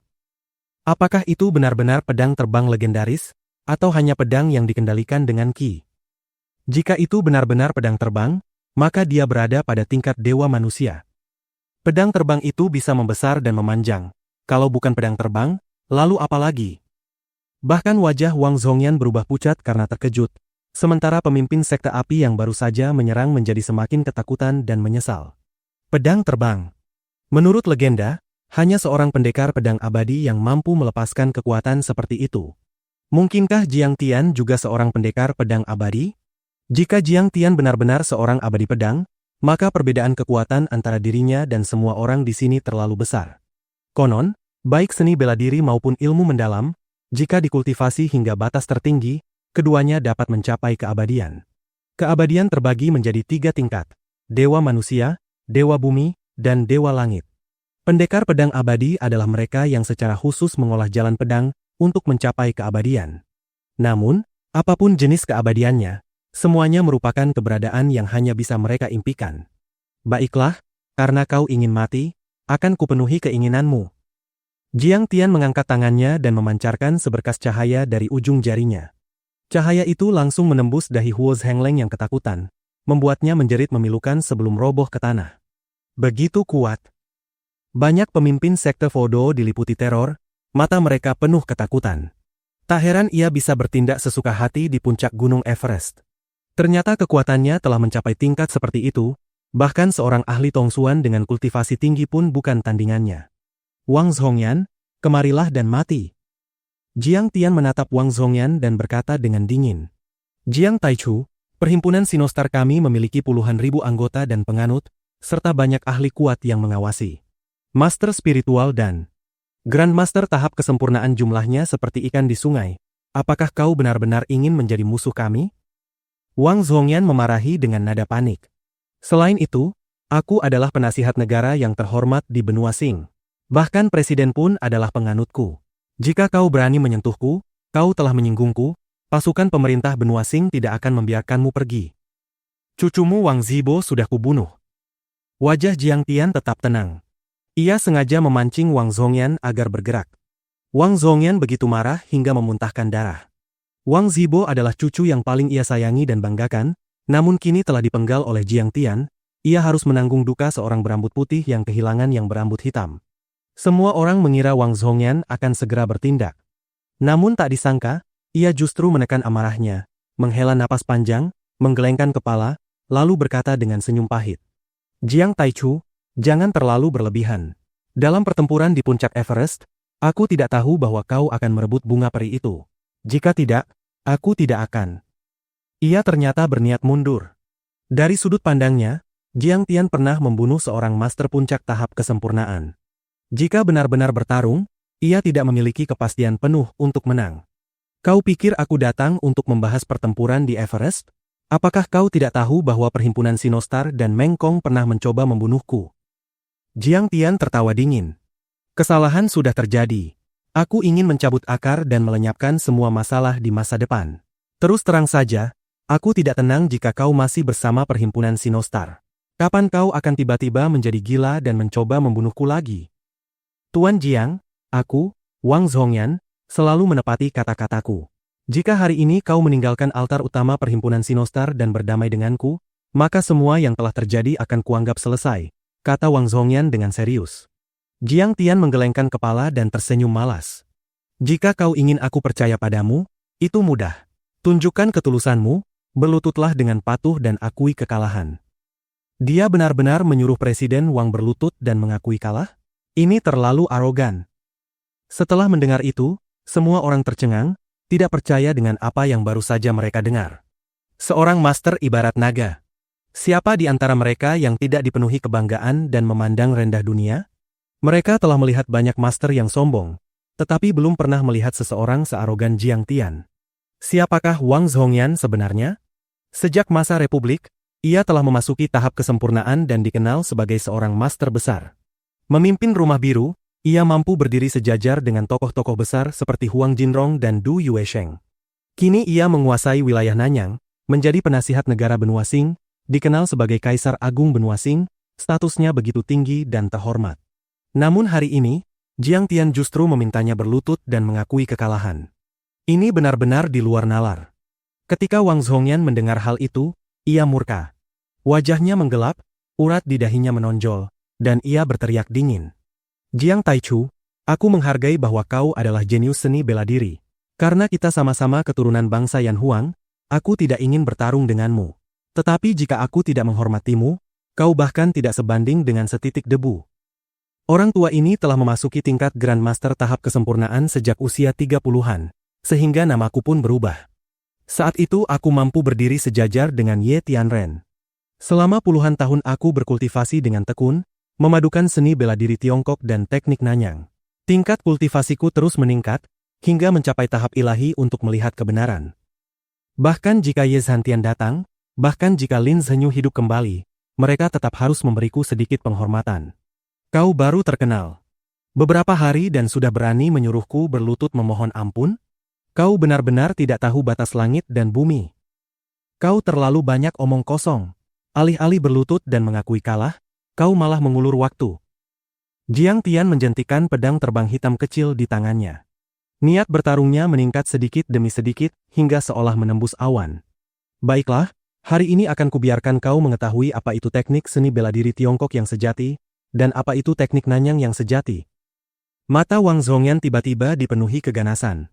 Apakah itu benar-benar pedang terbang legendaris, atau hanya pedang yang dikendalikan dengan ki? Jika itu benar-benar pedang terbang, maka dia berada pada tingkat dewa manusia. Pedang terbang itu bisa membesar dan memanjang. Kalau bukan pedang terbang, lalu apa lagi? Bahkan wajah Wang Zhongyan berubah pucat karena terkejut, sementara pemimpin sekte api yang baru saja menyerang menjadi semakin ketakutan dan menyesal. Pedang terbang. Menurut legenda, hanya seorang pendekar pedang abadi yang mampu melepaskan kekuatan seperti itu. Mungkinkah Jiang Tian juga seorang pendekar pedang abadi? Jika Jiang Tian benar-benar seorang abadi pedang, maka perbedaan kekuatan antara dirinya dan semua orang di sini terlalu besar. Konon, baik seni bela diri maupun ilmu mendalam, jika dikultivasi hingga batas tertinggi, keduanya dapat mencapai keabadian. Keabadian terbagi menjadi 3 tingkat: dewa manusia, dewa bumi, dan dewa langit. Pendekar pedang abadi adalah mereka yang secara khusus mengolah jalan pedang untuk mencapai keabadian. Namun, apapun jenis keabadiannya, semuanya merupakan keberadaan yang hanya bisa mereka impikan. Baiklah, karena kau ingin mati, akan kupenuhi keinginanmu. Jiang Tian mengangkat tangannya dan memancarkan seberkas cahaya dari ujung jarinya. Cahaya itu langsung menembus dahi Huo Zhengleng yang ketakutan, membuatnya menjerit memilukan sebelum roboh ke tanah. Begitu kuat. Banyak pemimpin sekte Fodo diliputi teror, mata mereka penuh ketakutan. Tak heran ia bisa bertindak sesuka hati di puncak Gunung Everest. Ternyata kekuatannya telah mencapai tingkat seperti itu, bahkan seorang ahli tongsuan dengan kultivasi tinggi pun bukan tandingannya. Wang Zhongyan, kemarilah dan mati. Jiang Tian menatap Wang Zhongyan dan berkata dengan dingin. Jiang Taichu, perhimpunan Sinostar kami memiliki puluhan ribu anggota dan penganut, serta banyak ahli kuat yang mengawasi. Master spiritual dan Grandmaster tahap kesempurnaan jumlahnya seperti ikan di sungai. Apakah kau benar-benar ingin menjadi musuh kami? Wang Zhongyan memarahi dengan nada panik. Selain itu, aku adalah penasihat negara yang terhormat di benua Sing. Bahkan presiden pun adalah penganutku. Jika kau berani menyentuhku, kau telah menyinggungku, pasukan pemerintah benua Sing tidak akan membiarkanmu pergi. Cucumu Wang Zibo sudah kubunuh. Wajah Jiang Tian tetap tenang. Ia sengaja memancing Wang Zhongyan agar bergerak. Wang Zhongyan begitu marah hingga memuntahkan darah. Wang Zibo adalah cucu yang paling ia sayangi dan banggakan, namun kini telah dipenggal oleh Jiang Tian, ia harus menanggung duka seorang berambut putih yang kehilangan yang berambut hitam. Semua orang mengira Wang Zhongyan akan segera bertindak. Namun tak disangka, ia justru menekan amarahnya, menghela napas panjang, menggelengkan kepala, lalu berkata dengan senyum pahit. Jiang Taichu, jangan terlalu berlebihan. Dalam pertempuran di puncak Everest, aku tidak tahu bahwa kau akan merebut bunga peri itu. Jika tidak, aku tidak akan. Ia ternyata berniat mundur. Dari sudut pandangnya, Jiang Tian pernah membunuh seorang master puncak tahap kesempurnaan. Jika benar-benar bertarung, ia tidak memiliki kepastian penuh untuk menang. Kau pikir aku datang untuk membahas pertempuran di Everest? Apakah kau tidak tahu bahwa perhimpunan Sinostar dan Meng Kong pernah mencoba membunuhku? Jiang Tian tertawa dingin. Kesalahan sudah terjadi. Aku ingin mencabut akar dan melenyapkan semua masalah di masa depan. Terus terang saja, aku tidak tenang jika kau masih bersama perhimpunan Sinostar. Kapan kau akan tiba-tiba menjadi gila dan mencoba membunuhku lagi? Tuan Jiang, aku, Wang Zhongyan, selalu menepati kata-kataku. Jika hari ini kau meninggalkan altar utama perhimpunan Sinostar dan berdamai denganku, maka semua yang telah terjadi akan kuanggap selesai, kata Wang Zhongyan dengan serius. Jiang Tian menggelengkan kepala dan tersenyum malas. Jika kau ingin aku percaya padamu, itu mudah. Tunjukkan ketulusanmu, berlututlah dengan patuh dan akui kekalahan. Dia benar-benar menyuruh Presiden Wang berlutut dan mengakui kalah? Ini terlalu arogan. Setelah mendengar itu, semua orang tercengang, tidak percaya dengan apa yang baru saja mereka dengar. Seorang master ibarat naga. Siapa di antara mereka yang tidak dipenuhi kebanggaan dan memandang rendah dunia? Mereka telah melihat banyak master yang sombong, tetapi belum pernah melihat seseorang searogan Jiang Tian. Siapakah Wang Zhongyan sebenarnya? Sejak masa Republik, Ia telah memasuki tahap kesempurnaan dan dikenal sebagai seorang master besar. Memimpin Rumah Biru, ia mampu berdiri sejajar dengan tokoh-tokoh besar seperti Huang Jinrong dan Du Yuesheng. Kini ia menguasai wilayah Nanyang, menjadi penasihat negara benua Qing, dikenal sebagai Kaisar Agung benua Qing, statusnya begitu tinggi dan terhormat. Namun hari ini, Jiang Tian justru memintanya berlutut dan mengakui kekalahan. Ini benar-benar di luar nalar. Ketika Wang Zhongyan mendengar hal itu, ia murka. Wajahnya menggelap, urat di dahinya menonjol, dan ia berteriak dingin. Jiang Taichu, aku menghargai bahwa kau adalah jenius seni bela diri. Karena kita sama-sama keturunan bangsa Yan Huang, aku tidak ingin bertarung denganmu. Tetapi jika aku tidak menghormatimu, kau bahkan tidak sebanding dengan setitik debu. Orang tua ini telah memasuki tingkat Grandmaster tahap kesempurnaan sejak usia 30-an, sehingga namaku pun berubah. Saat itu aku mampu berdiri sejajar dengan Ye Tianren. Selama puluhan tahun aku berkultivasi dengan tekun, memadukan seni bela diri Tiongkok dan teknik Nanyang. Tingkat kultivasiku terus meningkat, hingga mencapai tahap ilahi untuk melihat kebenaran. Bahkan jika Ye Zhantian datang, bahkan jika Lin Zhenyu hidup kembali, mereka tetap harus memberiku sedikit penghormatan. Kau baru terkenal. Beberapa hari dan sudah berani menyuruhku berlutut memohon ampun? Kau benar-benar tidak tahu batas langit dan bumi. Kau terlalu banyak omong kosong. Alih-alih berlutut dan mengakui kalah, kau malah mengulur waktu. Jiang Tian menjentikan pedang terbang hitam kecil di tangannya. Niat bertarungnya meningkat sedikit demi sedikit, hingga seolah menembus awan. Baiklah, hari ini akan kubiarkan kau mengetahui apa itu teknik seni bela diri Tiongkok yang sejati, dan apa itu teknik Nanyang yang sejati. Mata Wang Zhongyan tiba-tiba dipenuhi keganasan.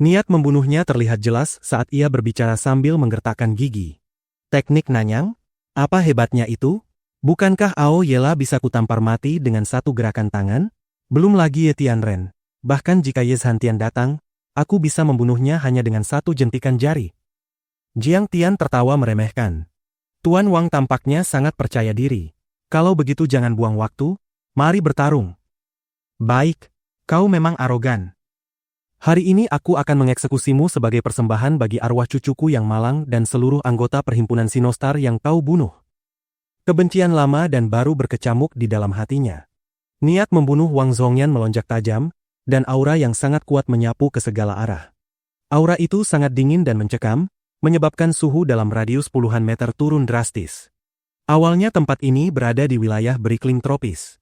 Niat membunuhnya terlihat jelas saat ia berbicara sambil menggertakkan gigi. Teknik Nanyang? Apa hebatnya itu? Bukankah Ao Yela bisa kutampar mati dengan satu gerakan tangan? Belum lagi Ye Tianren. Bahkan jika Ye Zhantian datang, aku bisa membunuhnya hanya dengan satu jentikan jari. Jiang Tian tertawa meremehkan. Tuan Wang tampaknya sangat percaya diri. Kalau begitu jangan buang waktu, mari bertarung. Baik, kau memang arogan. Hari ini aku akan mengeksekusimu sebagai persembahan bagi arwah cucuku yang malang dan seluruh anggota perhimpunan Sinostar yang kau bunuh. Kebencian lama dan baru berkecamuk di dalam hatinya. Niat membunuh Wang Zhongyan melonjak tajam, dan aura yang sangat kuat menyapu ke segala arah. Aura itu sangat dingin dan mencekam, menyebabkan suhu dalam radius puluhan meter turun drastis. Awalnya tempat ini berada di wilayah beriklim tropis.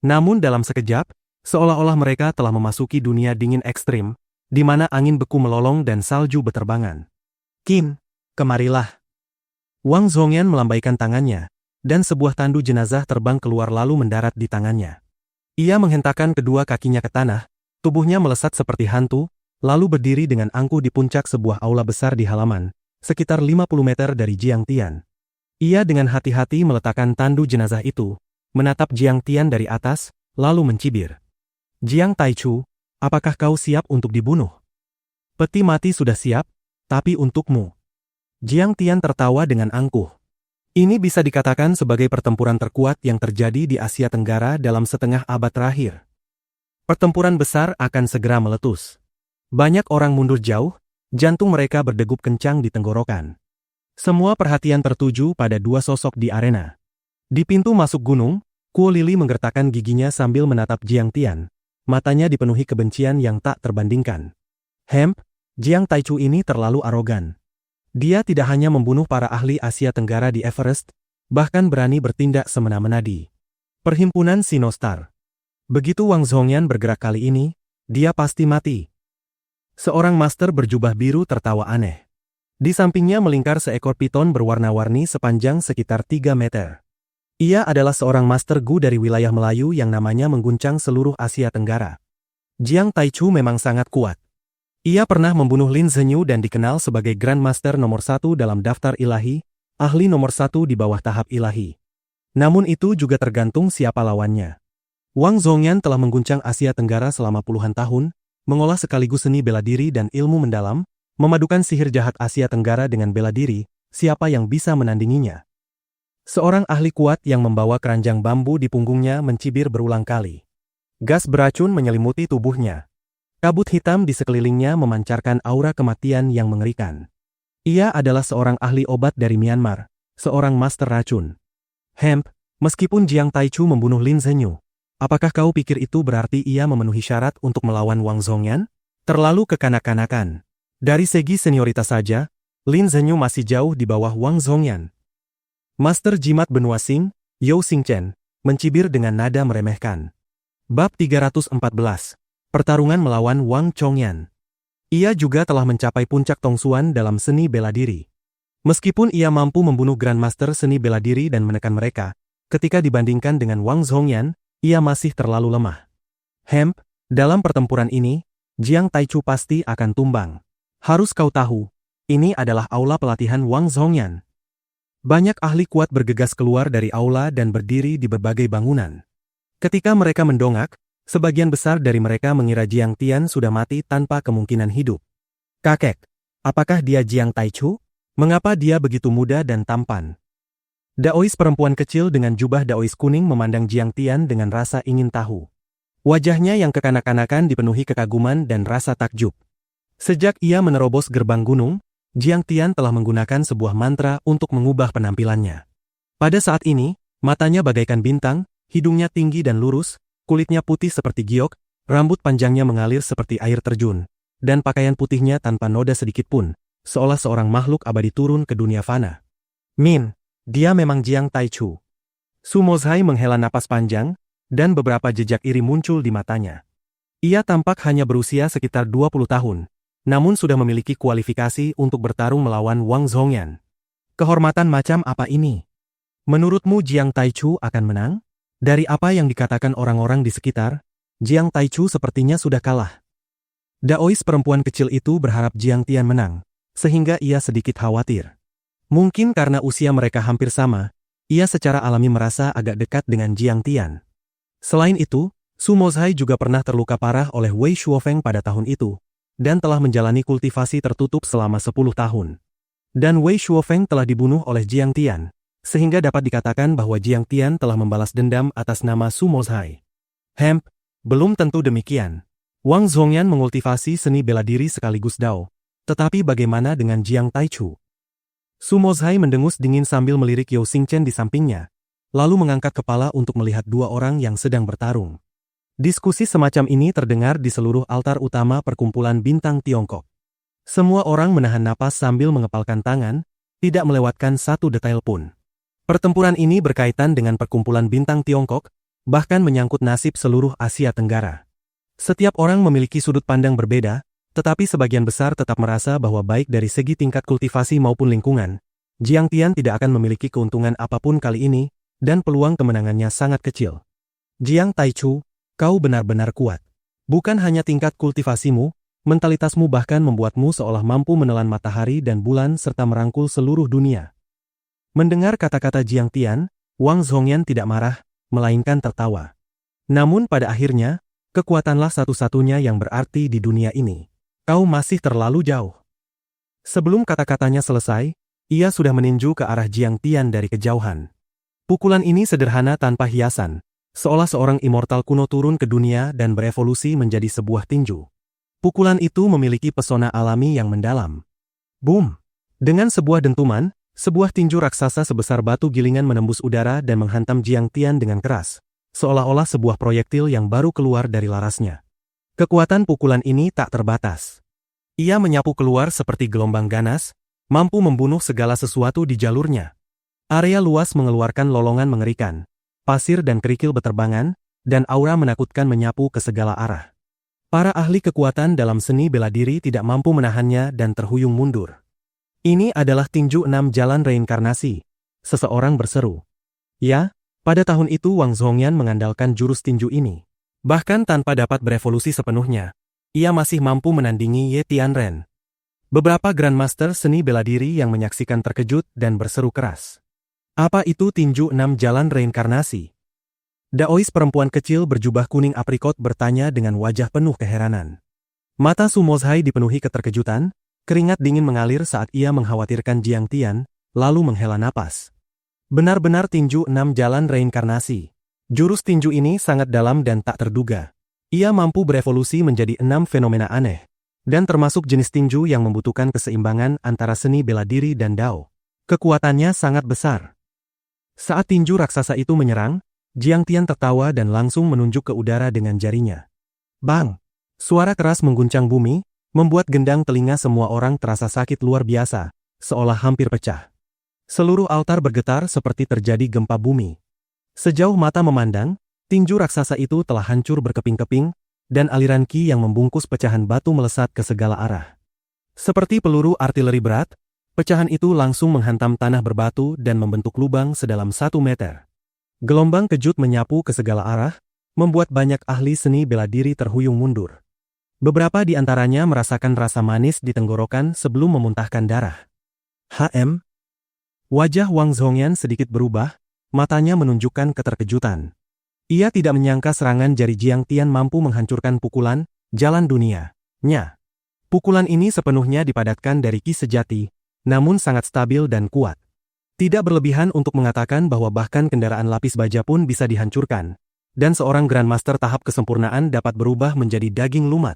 Namun dalam sekejap, seolah-olah mereka telah memasuki dunia dingin ekstrim, di mana angin beku melolong dan salju beterbangan. Kim, kemarilah. Wang Zhongyan melambaikan tangannya, dan sebuah tandu jenazah terbang keluar lalu mendarat di tangannya. Ia menghentakkan kedua kakinya ke tanah, tubuhnya melesat seperti hantu, lalu berdiri dengan angkuh di puncak sebuah aula besar di halaman, sekitar 50 meter dari Jiang Tian. Ia dengan hati-hati meletakkan tandu jenazah itu, menatap Jiang Tian dari atas, lalu mencibir. Jiang Taichu, apakah kau siap untuk dibunuh? Peti mati sudah siap, tapi untukmu. Jiang Tian tertawa dengan angkuh. Ini bisa dikatakan sebagai pertempuran terkuat yang terjadi di Asia Tenggara dalam setengah abad terakhir. Pertempuran besar akan segera meletus. Banyak orang mundur jauh, jantung mereka berdegup kencang di tenggorokan. Semua perhatian tertuju pada dua sosok di arena. Di pintu masuk gunung, Kuo Lili menggertakkan giginya sambil menatap Jiang Tian. Matanya dipenuhi kebencian yang tak terbandingkan. Jiang Taichu ini terlalu arogan. Dia tidak hanya membunuh para ahli Asia Tenggara di Everest, bahkan berani bertindak semena-mena di Perhimpunan Sinostar. Begitu Wang Zhongyan bergerak kali ini, dia pasti mati. Seorang master berjubah biru tertawa aneh. Di sampingnya melingkar seekor piton berwarna-warni sepanjang sekitar 3 meter. Ia adalah seorang master Gu dari wilayah Melayu yang namanya mengguncang seluruh Asia Tenggara. Jiang Taichu memang sangat kuat. Ia pernah membunuh Lin Zhenyu dan dikenal sebagai Grandmaster nomor 1 dalam daftar ilahi, ahli nomor 1 di bawah tahap ilahi. Namun itu juga tergantung siapa lawannya. Wang Zhongyan telah mengguncang Asia Tenggara selama puluhan tahun, mengolah sekaligus seni bela diri dan ilmu mendalam, memadukan sihir jahat Asia Tenggara dengan bela diri, siapa yang bisa menandinginya? Seorang ahli kuat yang membawa keranjang bambu di punggungnya mencibir berulang kali. Gas beracun menyelimuti tubuhnya. Kabut hitam di sekelilingnya memancarkan aura kematian yang mengerikan. Ia adalah seorang ahli obat dari Myanmar, seorang master racun. Hemp, meskipun Jiang Taichu membunuh Lin Zhenyu, apakah kau pikir itu berarti ia memenuhi syarat untuk melawan Wang Zhongyan? Terlalu kekanak-kanakan. Dari segi senioritas saja, Lin Zhenyu masih jauh di bawah Wang Zhongyan. Master Jimat Benua Xing, Yao Xingchen, mencibir dengan nada meremehkan. Bab 314. Pertarungan melawan Wang Chongyan. Ia juga telah mencapai puncak tongsuan dalam seni bela diri. Meskipun ia mampu membunuh Grandmaster seni bela diri dan menekan mereka, ketika dibandingkan dengan Wang Zhongyan, ia masih terlalu lemah. Hemp, dalam pertempuran ini, Jiang Taichu pasti akan tumbang. Harus kau tahu, ini adalah aula pelatihan Wang Zhongyan. Banyak ahli kuat bergegas keluar dari aula dan berdiri di berbagai bangunan. Ketika mereka mendongak, sebagian besar dari mereka mengira Jiang Tian sudah mati tanpa kemungkinan hidup. Kakek, apakah dia Jiang Taichu? Mengapa dia begitu muda dan tampan? Daois perempuan kecil dengan jubah daois kuning memandang Jiang Tian dengan rasa ingin tahu. Wajahnya yang kekanak-kanakan dipenuhi kekaguman dan rasa takjub. Sejak ia menerobos gerbang gunung, Jiang Tian telah menggunakan sebuah mantra untuk mengubah penampilannya. Pada saat ini, matanya bagaikan bintang, hidungnya tinggi dan lurus, kulitnya putih seperti giok, rambut panjangnya mengalir seperti air terjun, dan pakaian putihnya tanpa noda sedikit pun, seolah seorang makhluk abadi turun ke dunia fana. Min, dia memang Jiang Taichu. Su Mozhai menghela napas panjang, dan beberapa jejak iri muncul di matanya. Ia tampak hanya berusia sekitar 20 tahun, namun sudah memiliki kualifikasi untuk bertarung melawan Wang Zhongyan. Kehormatan macam apa ini? Menurutmu Jiang Taichu akan menang? Dari apa yang dikatakan orang-orang di sekitar, Jiang Taichu sepertinya sudah kalah. Daois perempuan kecil itu berharap Jiang Tian menang, sehingga ia sedikit khawatir. Mungkin karena usia mereka hampir sama, ia secara alami merasa agak dekat dengan Jiang Tian. Selain itu, Su Mozhai juga pernah terluka parah oleh Wei Shuofeng pada tahun itu, dan telah menjalani kultivasi tertutup selama 10 tahun. Dan Wei Shuofeng telah dibunuh oleh Jiang Tian, sehingga dapat dikatakan bahwa Jiang Tian telah membalas dendam atas nama Su Mozhai. Hemp, belum tentu demikian. Wang Zhongyan mengultivasi seni bela diri sekaligus Dao, tetapi bagaimana dengan Jiang Taichu? Su Mozhai mendengus dingin sambil melirik Yao Xingchen di sampingnya, lalu mengangkat kepala untuk melihat dua orang yang sedang bertarung. Diskusi semacam ini terdengar di seluruh altar utama perkumpulan bintang Tiongkok. Semua orang menahan napas sambil mengepalkan tangan, tidak melewatkan satu detail pun. Pertempuran ini berkaitan dengan perkumpulan bintang Tiongkok, bahkan menyangkut nasib seluruh Asia Tenggara. Setiap orang memiliki sudut pandang berbeda, tetapi sebagian besar tetap merasa bahwa baik dari segi tingkat kultivasi maupun lingkungan, Jiang Tian tidak akan memiliki keuntungan apapun kali ini, dan peluang kemenangannya sangat kecil. Jiang Taichu, kau benar-benar kuat. Bukan hanya tingkat kultivasimu, mentalitasmu bahkan membuatmu seolah mampu menelan matahari dan bulan serta merangkul seluruh dunia. Mendengar kata-kata Jiang Tian, Wang Zhongyan tidak marah, melainkan tertawa. Namun pada akhirnya, kekuatanlah satu-satunya yang berarti di dunia ini. Kau masih terlalu jauh. Sebelum kata-katanya selesai, ia sudah meninju ke arah Jiang Tian dari kejauhan. Pukulan ini sederhana tanpa hiasan, seolah seorang immortal kuno turun ke dunia dan berevolusi menjadi sebuah tinju. Pukulan itu memiliki pesona alami yang mendalam. Boom! Dengan sebuah dentuman, sebuah tinju raksasa sebesar batu gilingan menembus udara dan menghantam Jiang Tian dengan keras, seolah-olah sebuah proyektil yang baru keluar dari larasnya. Kekuatan pukulan ini tak terbatas. Ia menyapu keluar seperti gelombang ganas, mampu membunuh segala sesuatu di jalurnya. Area luas mengeluarkan lolongan mengerikan, pasir dan kerikil beterbangan, dan aura menakutkan menyapu ke segala arah. Para ahli kekuatan dalam seni bela diri tidak mampu menahannya dan terhuyung mundur. Ini adalah tinju 6 jalan reinkarnasi, seseorang berseru. Ya, pada tahun itu Wang Zhongyan mengandalkan jurus tinju ini. Bahkan tanpa dapat berevolusi sepenuhnya, ia masih mampu menandingi Ye Tianren. Beberapa Grandmaster seni bela diri yang menyaksikan terkejut dan berseru keras. Apa itu tinju 6 jalan reinkarnasi? Daois perempuan kecil berjubah kuning aprikot bertanya dengan wajah penuh keheranan. Mata Su Mozhai dipenuhi keterkejutan, keringat dingin mengalir saat ia mengkhawatirkan Jiang Tian, lalu menghela napas. Benar-benar tinju 6 jalan reinkarnasi. Jurus tinju ini sangat dalam dan tak terduga. Ia mampu berevolusi menjadi 6 fenomena aneh, dan termasuk jenis tinju yang membutuhkan keseimbangan antara seni bela diri dan Dao. Kekuatannya sangat besar. Saat tinju raksasa itu menyerang, Jiang Tian tertawa dan langsung menunjuk ke udara dengan jarinya. Bang! Suara keras mengguncang bumi, membuat gendang telinga semua orang terasa sakit luar biasa, seolah hampir pecah. Seluruh altar bergetar seperti terjadi gempa bumi. Sejauh mata memandang, tinju raksasa itu telah hancur berkeping-keping, dan aliran ki yang membungkus pecahan batu melesat ke segala arah. Seperti peluru artileri berat, pecahan itu langsung menghantam tanah berbatu dan membentuk lubang sedalam 1 meter. Gelombang kejut menyapu ke segala arah, membuat banyak ahli seni bela diri terhuyung mundur. Beberapa di antaranya merasakan rasa manis di tenggorokan sebelum memuntahkan darah. Wajah Wang Zhongyan sedikit berubah, matanya menunjukkan keterkejutan. Ia tidak menyangka serangan jari Jiang Tian mampu menghancurkan pukulan jalan dunia-nya. Pukulan ini sepenuhnya dipadatkan dari ki sejati, namun sangat stabil dan kuat. Tidak berlebihan untuk mengatakan bahwa bahkan kendaraan lapis baja pun bisa dihancurkan, dan seorang Grandmaster tahap kesempurnaan dapat berubah menjadi daging lumat.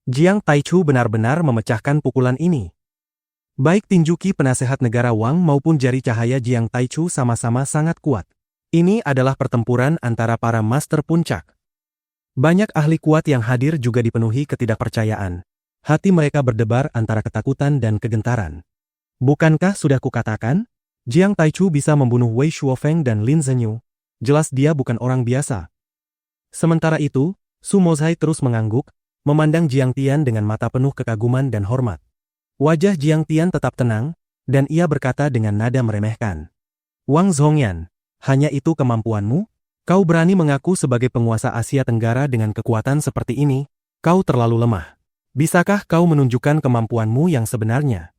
Jiang Taichu benar-benar memecahkan pukulan ini. Baik tinju ki penasehat negara Wang maupun jari cahaya Jiang Taichu sama-sama sangat kuat. Ini adalah pertempuran antara para master puncak. Banyak ahli kuat yang hadir juga dipenuhi ketidakpercayaan. Hati mereka berdebar antara ketakutan dan kegentaran. Bukankah sudah kukatakan? Jiang Taichu bisa membunuh Wei Shuofeng dan Lin Zhenyu. Jelas dia bukan orang biasa. Sementara itu, Su Mozhai terus mengangguk, memandang Jiang Tian dengan mata penuh kekaguman dan hormat. Wajah Jiang Tian tetap tenang, dan ia berkata dengan nada meremehkan. Wang Zhongyan, hanya itu kemampuanmu? Kau berani mengaku sebagai penguasa Asia Tenggara dengan kekuatan seperti ini? Kau terlalu lemah. Bisakah kau menunjukkan kemampuanmu yang sebenarnya?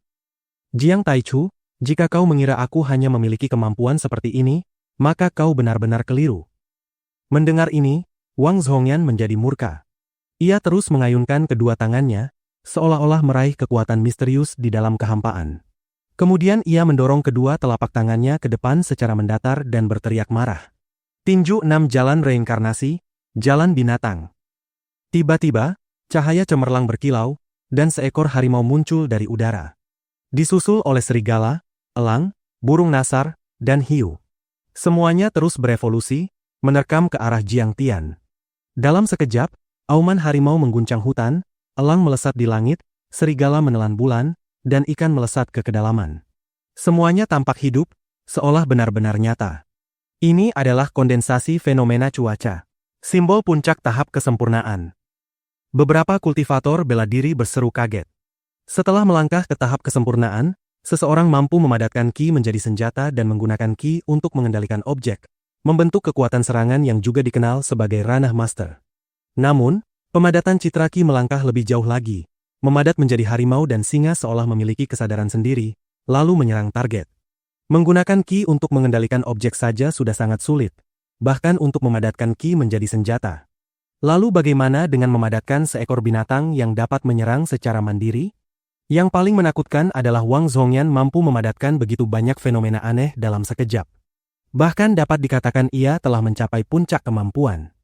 Jiang Taichu, jika kau mengira aku hanya memiliki kemampuan seperti ini, maka kau benar-benar keliru. Mendengar ini, Wang Zhongyan menjadi murka. Ia terus mengayunkan kedua tangannya, seolah-olah meraih kekuatan misterius di dalam kehampaan. Kemudian ia mendorong kedua telapak tangannya ke depan secara mendatar dan berteriak marah. Tinju 6 jalan reinkarnasi, jalan binatang. Tiba-tiba, cahaya cemerlang berkilau, dan seekor harimau muncul dari udara. Disusul oleh serigala, elang, burung nasar, dan hiu. Semuanya terus berevolusi, menerkam ke arah Jiang Tian. Dalam sekejap, auman harimau mengguncang hutan, elang melesat di langit, serigala menelan bulan, dan ikan melesat ke kedalaman. Semuanya tampak hidup, seolah benar-benar nyata. Ini adalah kondensasi fenomena cuaca. Simbol puncak tahap kesempurnaan. Beberapa kultivator bela diri berseru kaget. Setelah melangkah ke tahap kesempurnaan, seseorang mampu memadatkan ki menjadi senjata dan menggunakan ki untuk mengendalikan objek, membentuk kekuatan serangan yang juga dikenal sebagai ranah master. Namun, pemadatan citra ki melangkah lebih jauh lagi, memadat menjadi harimau dan singa seolah memiliki kesadaran sendiri, lalu menyerang target. Menggunakan ki untuk mengendalikan objek saja sudah sangat sulit, bahkan untuk memadatkan ki menjadi senjata. Lalu bagaimana dengan memadatkan seekor binatang yang dapat menyerang secara mandiri? Yang paling menakutkan adalah Wang Zhongyan mampu memadatkan begitu banyak fenomena aneh dalam sekejap. Bahkan dapat dikatakan ia telah mencapai puncak kemampuan.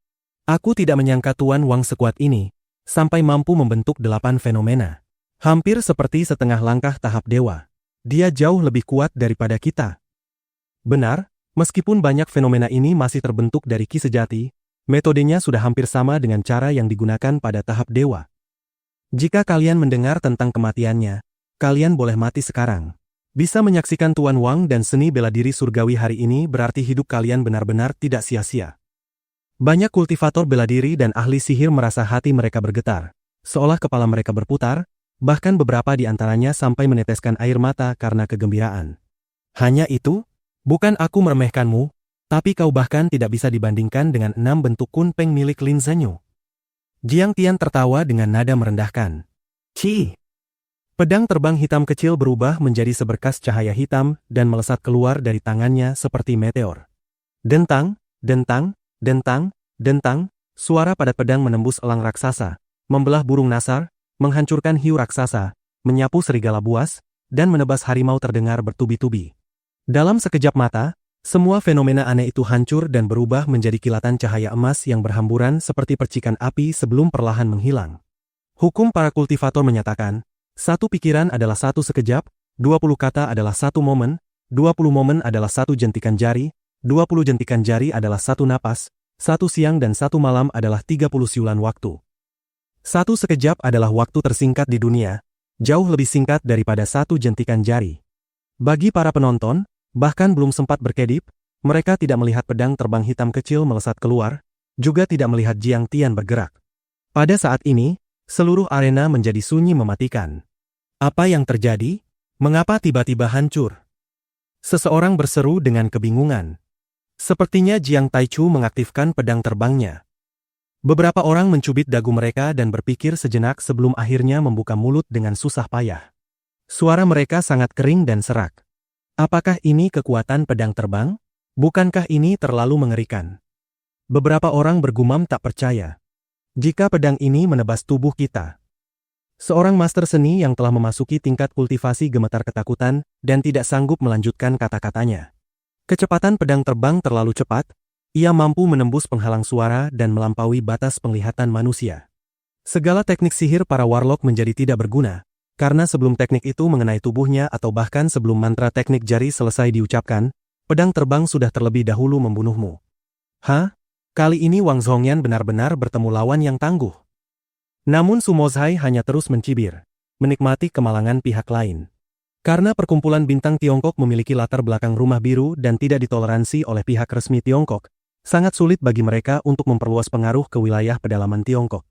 Aku tidak menyangka Tuan Wang sekuat ini, sampai mampu membentuk 8 fenomena. Hampir seperti setengah langkah tahap dewa. Dia jauh lebih kuat daripada kita. Benar, meskipun banyak fenomena ini masih terbentuk dari ki sejati, metodenya sudah hampir sama dengan cara yang digunakan pada tahap dewa. Jika kalian mendengar tentang kematiannya, kalian boleh mati sekarang. Bisa menyaksikan Tuan Wang dan seni bela diri surgawi hari ini berarti hidup kalian benar-benar tidak sia-sia. Banyak kultivator bela diri dan ahli sihir merasa hati mereka bergetar, seolah kepala mereka berputar, bahkan beberapa di antaranya sampai meneteskan air mata karena kegembiraan. Hanya itu? Bukan aku meremehkanmu, tapi kau bahkan tidak bisa dibandingkan dengan 6 bentuk kunpeng milik Lin Zhenyu. Jiang Tian tertawa dengan nada merendahkan. Ci! Pedang terbang hitam kecil berubah menjadi seberkas cahaya hitam dan melesat keluar dari tangannya seperti meteor. Dentang, dentang, dentang, dentang, suara padat pedang menembus elang raksasa, membelah burung nasar, menghancurkan hiu raksasa, menyapu serigala buas, dan menebas harimau terdengar bertubi-tubi. Dalam sekejap mata, semua fenomena aneh itu hancur dan berubah menjadi kilatan cahaya emas yang berhamburan seperti percikan api sebelum perlahan menghilang. Hukum para kultivator menyatakan, 1 pikiran adalah 1 sekejap, 20 kata adalah 1 momen, 20 momen adalah satu jentikan jari, 20 jentikan jari adalah satu napas, satu siang dan satu malam adalah 30 siulan waktu. Satu sekejap adalah waktu tersingkat di dunia, jauh lebih singkat daripada satu jentikan jari. Bagi para penonton, bahkan belum sempat berkedip, mereka tidak melihat pedang terbang hitam kecil melesat keluar, juga tidak melihat Jiang Tian bergerak. Pada saat ini, seluruh arena menjadi sunyi mematikan. Apa yang terjadi? Mengapa tiba-tiba hancur? Seseorang berseru dengan kebingungan. Sepertinya Jiang Taichu mengaktifkan pedang terbangnya. Beberapa orang mencubit dagu mereka dan berpikir sejenak sebelum akhirnya membuka mulut dengan susah payah. Suara mereka sangat kering dan serak. Apakah ini kekuatan pedang terbang? Bukankah ini terlalu mengerikan? Beberapa orang bergumam tak percaya. Jika pedang ini menebas tubuh kita. Seorang master seni yang telah memasuki tingkat kultivasi gemetar ketakutan dan tidak sanggup melanjutkan kata-katanya. Kecepatan pedang terbang terlalu cepat, ia mampu menembus penghalang suara dan melampaui batas penglihatan manusia. Segala teknik sihir para warlock menjadi tidak berguna, karena sebelum teknik itu mengenai tubuhnya atau bahkan sebelum mantra teknik jari selesai diucapkan, pedang terbang sudah terlebih dahulu membunuhmu. Hah? Kali ini Wang Zhongyan benar-benar bertemu lawan yang tangguh. Namun Su Mozhai hanya terus mencibir, menikmati kemalangan pihak lain. Karena perkumpulan bintang Tiongkok memiliki latar belakang rumah biru dan tidak ditoleransi oleh pihak resmi Tiongkok, sangat sulit bagi mereka untuk memperluas pengaruh ke wilayah pedalaman Tiongkok.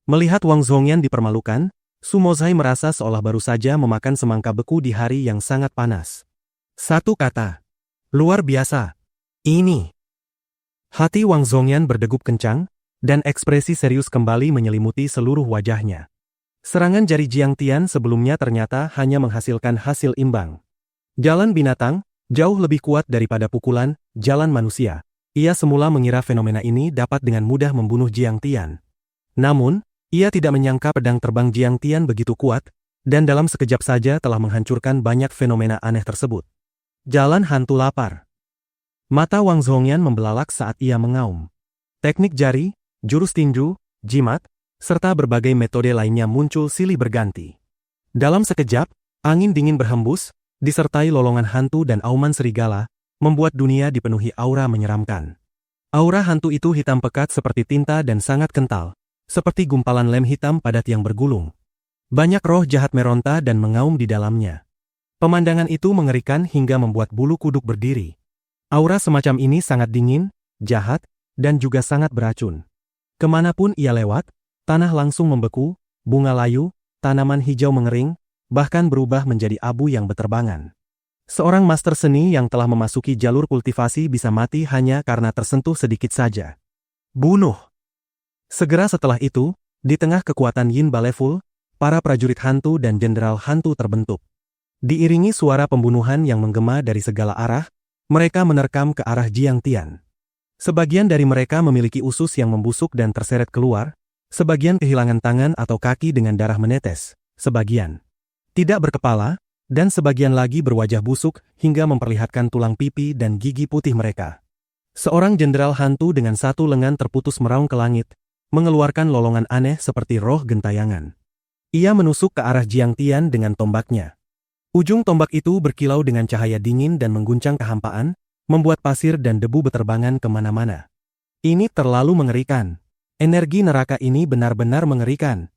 Melihat Wang Zhongyan dipermalukan, Su Mozhai merasa seolah baru saja memakan semangka beku di hari yang sangat panas. Satu kata. Luar biasa. Ini. Hati Wang Zhongyan berdegup kencang, dan ekspresi serius kembali menyelimuti seluruh wajahnya. Serangan jari Jiang Tian sebelumnya ternyata hanya menghasilkan hasil imbang. Jalan binatang, jauh lebih kuat daripada pukulan, jalan manusia. Ia semula mengira fenomena ini dapat dengan mudah membunuh Jiang Tian. Namun, ia tidak menyangka pedang terbang Jiang Tian begitu kuat, dan dalam sekejap saja telah menghancurkan banyak fenomena aneh tersebut. Jalan hantu lapar. Mata Wang Zhongyan membelalak saat ia mengaum. Teknik jari, jurus tinju, jimat, serta berbagai metode lainnya muncul silih berganti. Dalam sekejap, angin dingin berhembus, disertai lolongan hantu dan auman serigala, membuat dunia dipenuhi aura menyeramkan. Aura hantu itu hitam pekat seperti tinta dan sangat kental, seperti gumpalan lem hitam padat yang bergulung. Banyak roh jahat meronta dan mengaum di dalamnya. Pemandangan itu mengerikan hingga membuat bulu kuduk berdiri. Aura semacam ini sangat dingin, jahat, dan juga sangat beracun. Kemanapun ia lewat, tanah langsung membeku, bunga layu, tanaman hijau mengering, bahkan berubah menjadi abu yang beterbangan. Seorang master seni yang telah memasuki jalur kultivasi bisa mati hanya karena tersentuh sedikit saja. Bunuh! Segera setelah itu, di tengah kekuatan Yin Baleful, para prajurit hantu dan jenderal hantu terbentuk. Diiringi suara pembunuhan yang menggema dari segala arah, mereka menerkam ke arah Jiang Tian. Sebagian dari mereka memiliki usus yang membusuk dan terseret keluar, sebagian kehilangan tangan atau kaki dengan darah menetes, sebagian tidak berkepala, dan sebagian lagi berwajah busuk hingga memperlihatkan tulang pipi dan gigi putih mereka. Seorang jenderal hantu dengan satu lengan terputus meraung ke langit, mengeluarkan lolongan aneh seperti roh gentayangan. Ia menusuk ke arah Jiang Tian dengan tombaknya. Ujung tombak itu berkilau dengan cahaya dingin dan mengguncang kehampaan, membuat pasir dan debu beterbangan kemana-mana. Ini terlalu mengerikan. Energi neraka ini benar-benar mengerikan.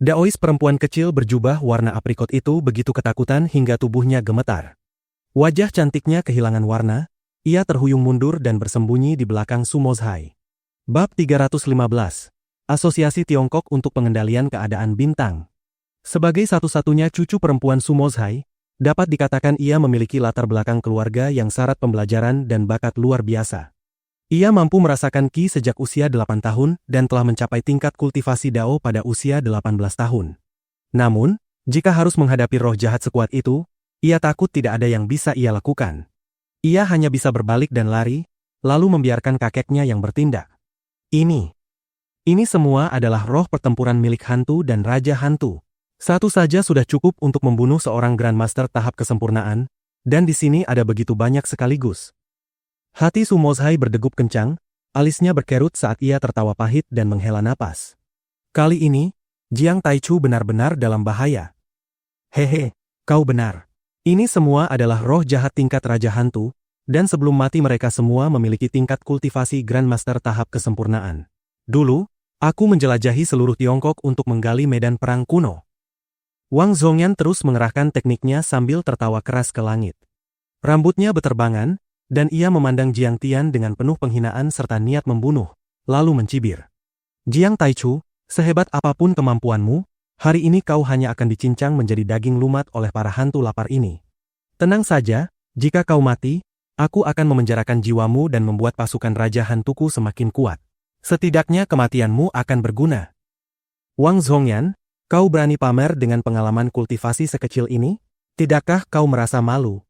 Daois perempuan kecil berjubah warna aprikot itu begitu ketakutan hingga tubuhnya gemetar. Wajah cantiknya kehilangan warna, ia terhuyung mundur dan bersembunyi di belakang Su Mozhai. Bab 315. Asosiasi Tiongkok untuk Pengendalian Keadaan Bintang. Sebagai satu-satunya cucu perempuan Su Mozhai, dapat dikatakan ia memiliki latar belakang keluarga yang syarat pembelajaran dan bakat luar biasa. Ia mampu merasakan Qi sejak usia 8 tahun dan telah mencapai tingkat kultivasi Dao pada usia 18 tahun. Namun, jika harus menghadapi roh jahat sekuat itu, ia takut tidak ada yang bisa ia lakukan. Ia hanya bisa berbalik dan lari, lalu membiarkan kakeknya yang bertindak. Ini semua adalah roh pertempuran milik hantu dan raja hantu. Satu saja sudah cukup untuk membunuh seorang Grandmaster tahap kesempurnaan, dan di sini ada begitu banyak sekaligus. Hati Su Mozhai berdegup kencang, alisnya berkerut saat ia tertawa pahit dan menghela napas. Kali ini, Jiang Taichu benar-benar dalam bahaya. Hehe, kau benar. Ini semua adalah roh jahat tingkat Raja Hantu, dan sebelum mati mereka semua memiliki tingkat kultivasi Grandmaster tahap kesempurnaan. Dulu, aku menjelajahi seluruh Tiongkok untuk menggali medan perang kuno. Wang Zhongyan terus mengerahkan tekniknya sambil tertawa keras ke langit. Rambutnya beterbangan, dan ia memandang Jiang Tian dengan penuh penghinaan serta niat membunuh, lalu mencibir. Jiang Taichu, sehebat apapun kemampuanmu, hari ini kau hanya akan dicincang menjadi daging lumat oleh para hantu lapar ini. Tenang saja, jika kau mati, aku akan memenjarakan jiwamu dan membuat pasukan Raja Hantuku semakin kuat. Setidaknya kematianmu akan berguna. Wang Zhongyan, kau berani pamer dengan pengalaman kultivasi sekecil ini? Tidakkah kau merasa malu?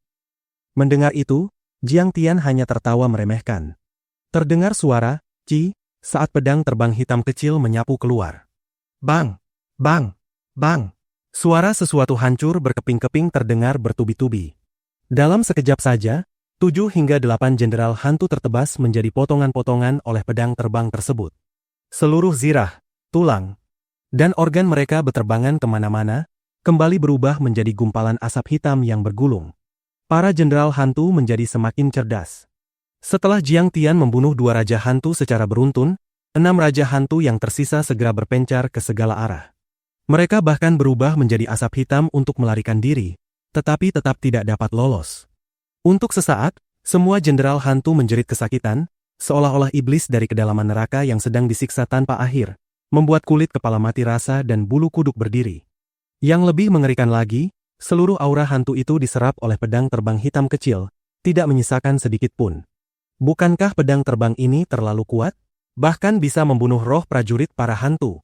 Mendengar itu, Jiang Tian hanya tertawa meremehkan. Terdengar suara, "Ci," saat pedang terbang hitam kecil menyapu keluar. Bang! Bang! Bang! Suara sesuatu hancur berkeping-keping terdengar bertubi-tubi. Dalam sekejap saja, 7 hingga 8 jenderal hantu tertebas menjadi potongan-potongan oleh pedang terbang tersebut. Seluruh zirah, tulang, dan organ mereka beterbangan kemana-mana, kembali berubah menjadi gumpalan asap hitam yang bergulung. Para jenderal hantu menjadi semakin cerdas. Setelah Jiang Tian membunuh 2 raja hantu secara beruntun, 6 raja hantu yang tersisa segera berpencar ke segala arah. Mereka bahkan berubah menjadi asap hitam untuk melarikan diri, tetapi tetap tidak dapat lolos. Untuk sesaat, semua jenderal hantu menjerit kesakitan, seolah-olah iblis dari kedalaman neraka yang sedang disiksa tanpa akhir, membuat kulit kepala mati rasa dan bulu kuduk berdiri. Yang lebih mengerikan lagi, seluruh aura hantu itu diserap oleh pedang terbang hitam kecil, tidak menyisakan sedikit pun. Bukankah pedang terbang ini terlalu kuat? Bahkan bisa membunuh roh prajurit para hantu.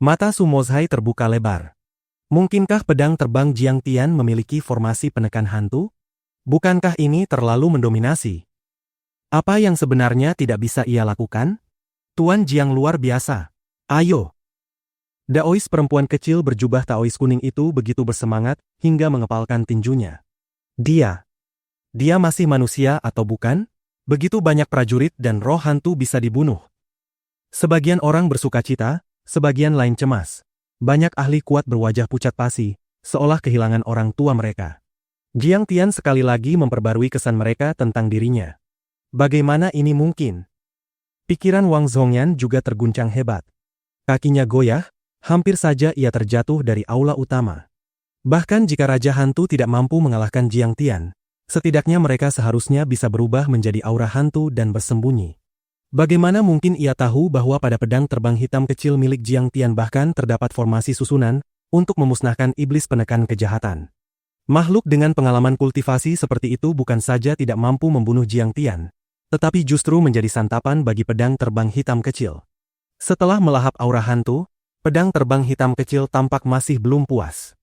Mata Su Mozhai terbuka lebar. Mungkinkah pedang terbang Jiang Tian memiliki formasi penekan hantu? Bukankah ini terlalu mendominasi? Apa yang sebenarnya tidak bisa ia lakukan? Tuan Jiang luar biasa. Ayo! Daois perempuan kecil berjubah Taois kuning itu begitu bersemangat, hingga mengepalkan tinjunya. Dia masih manusia atau bukan? Begitu banyak prajurit dan roh hantu bisa dibunuh. Sebagian orang bersukacita, sebagian lain cemas. Banyak ahli kuat berwajah pucat pasi, seolah kehilangan orang tua mereka. Jiang Tian sekali lagi memperbarui kesan mereka tentang dirinya. Bagaimana ini mungkin? Pikiran Wang Zhongyan juga terguncang hebat. Kakinya goyah, hampir saja ia terjatuh dari aula utama. Bahkan jika Raja Hantu tidak mampu mengalahkan Jiang Tian, setidaknya mereka seharusnya bisa berubah menjadi aura hantu dan bersembunyi. Bagaimana mungkin ia tahu bahwa pada pedang terbang hitam kecil milik Jiang Tian bahkan terdapat formasi susunan untuk memusnahkan iblis penekan kejahatan? Makhluk dengan pengalaman kultivasi seperti itu bukan saja tidak mampu membunuh Jiang Tian, tetapi justru menjadi santapan bagi pedang terbang hitam kecil. Setelah melahap aura hantu, pedang terbang hitam kecil tampak masih belum puas.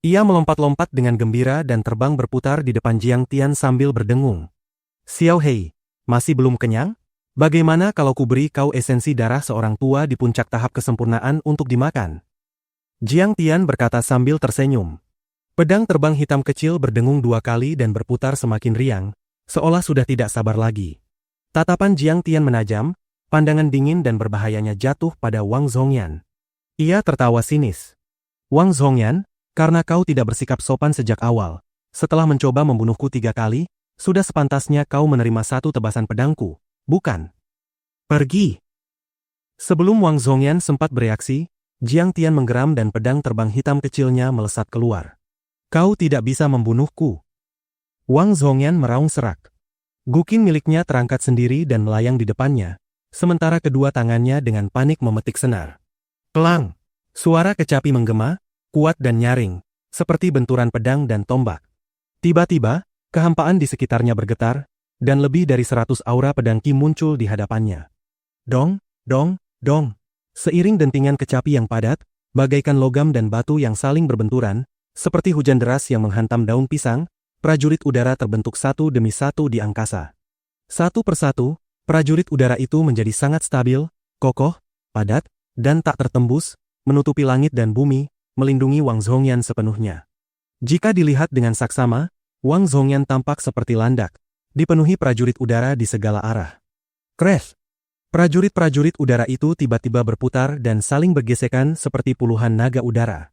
Ia melompat-lompat dengan gembira dan terbang berputar di depan Jiang Tian sambil berdengung. "Xiao Hei, masih belum kenyang? Bagaimana kalau kuberi kau esensi darah seorang tua di puncak tahap kesempurnaan untuk dimakan?" Jiang Tian berkata sambil tersenyum. Pedang terbang hitam kecil berdengung 2 kali dan berputar semakin riang, seolah sudah tidak sabar lagi. Tatapan Jiang Tian menajam, pandangan dingin dan berbahayanya jatuh pada Wang Zhongyan. Ia tertawa sinis. "Wang Zhongyan, karena kau tidak bersikap sopan sejak awal, setelah mencoba membunuhku 3 kali, sudah sepantasnya kau menerima 1 tebasan pedangku, bukan? Pergi!" Sebelum Wang Zhongyan sempat bereaksi, Jiang Tian menggeram dan pedang terbang hitam kecilnya melesat keluar. "Kau tidak bisa membunuhku." Wang Zhongyan meraung serak. Gukin miliknya terangkat sendiri dan melayang di depannya, sementara kedua tangannya dengan panik memetik senar. Kelang! Suara kecapi menggema, kuat dan nyaring, seperti benturan pedang dan tombak. Tiba-tiba, kehampaan di sekitarnya bergetar, dan lebih dari 100 aura pedang Qi muncul di hadapannya. Dong, dong, dong. Seiring dentingan kecapi yang padat, bagaikan logam dan batu yang saling berbenturan, seperti hujan deras yang menghantam daun pisang, prajurit udara terbentuk satu demi satu di angkasa. Satu persatu, prajurit udara itu menjadi sangat stabil, kokoh, padat, dan tak tertembus, menutupi langit dan bumi, melindungi Wang Zhongyan sepenuhnya. Jika dilihat dengan saksama, Wang Zhongyan tampak seperti landak, dipenuhi prajurit udara di segala arah. Crash! Prajurit-prajurit udara itu tiba-tiba berputar dan saling bergesekan seperti puluhan naga udara.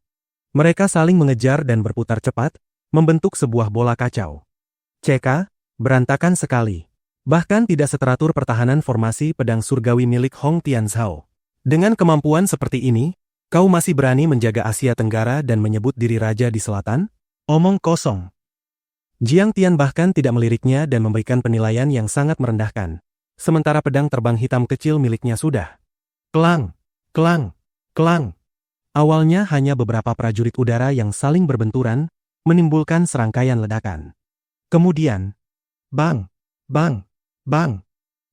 Mereka saling mengejar dan berputar cepat, membentuk sebuah bola kacau. CK, berantakan sekali. Bahkan tidak seteratur pertahanan formasi pedang surgawi milik Hong Tianzhao. Dengan kemampuan seperti ini, kau masih berani menjaga Asia Tenggara dan menyebut diri raja di selatan? Omong kosong. Jiang Tian bahkan tidak meliriknya dan memberikan penilaian yang sangat merendahkan. Sementara pedang terbang hitam kecil miliknya sudah. Kelang, kelang, kelang. Awalnya hanya beberapa prajurit udara yang saling berbenturan, menimbulkan serangkaian ledakan. Kemudian, bang, bang, bang.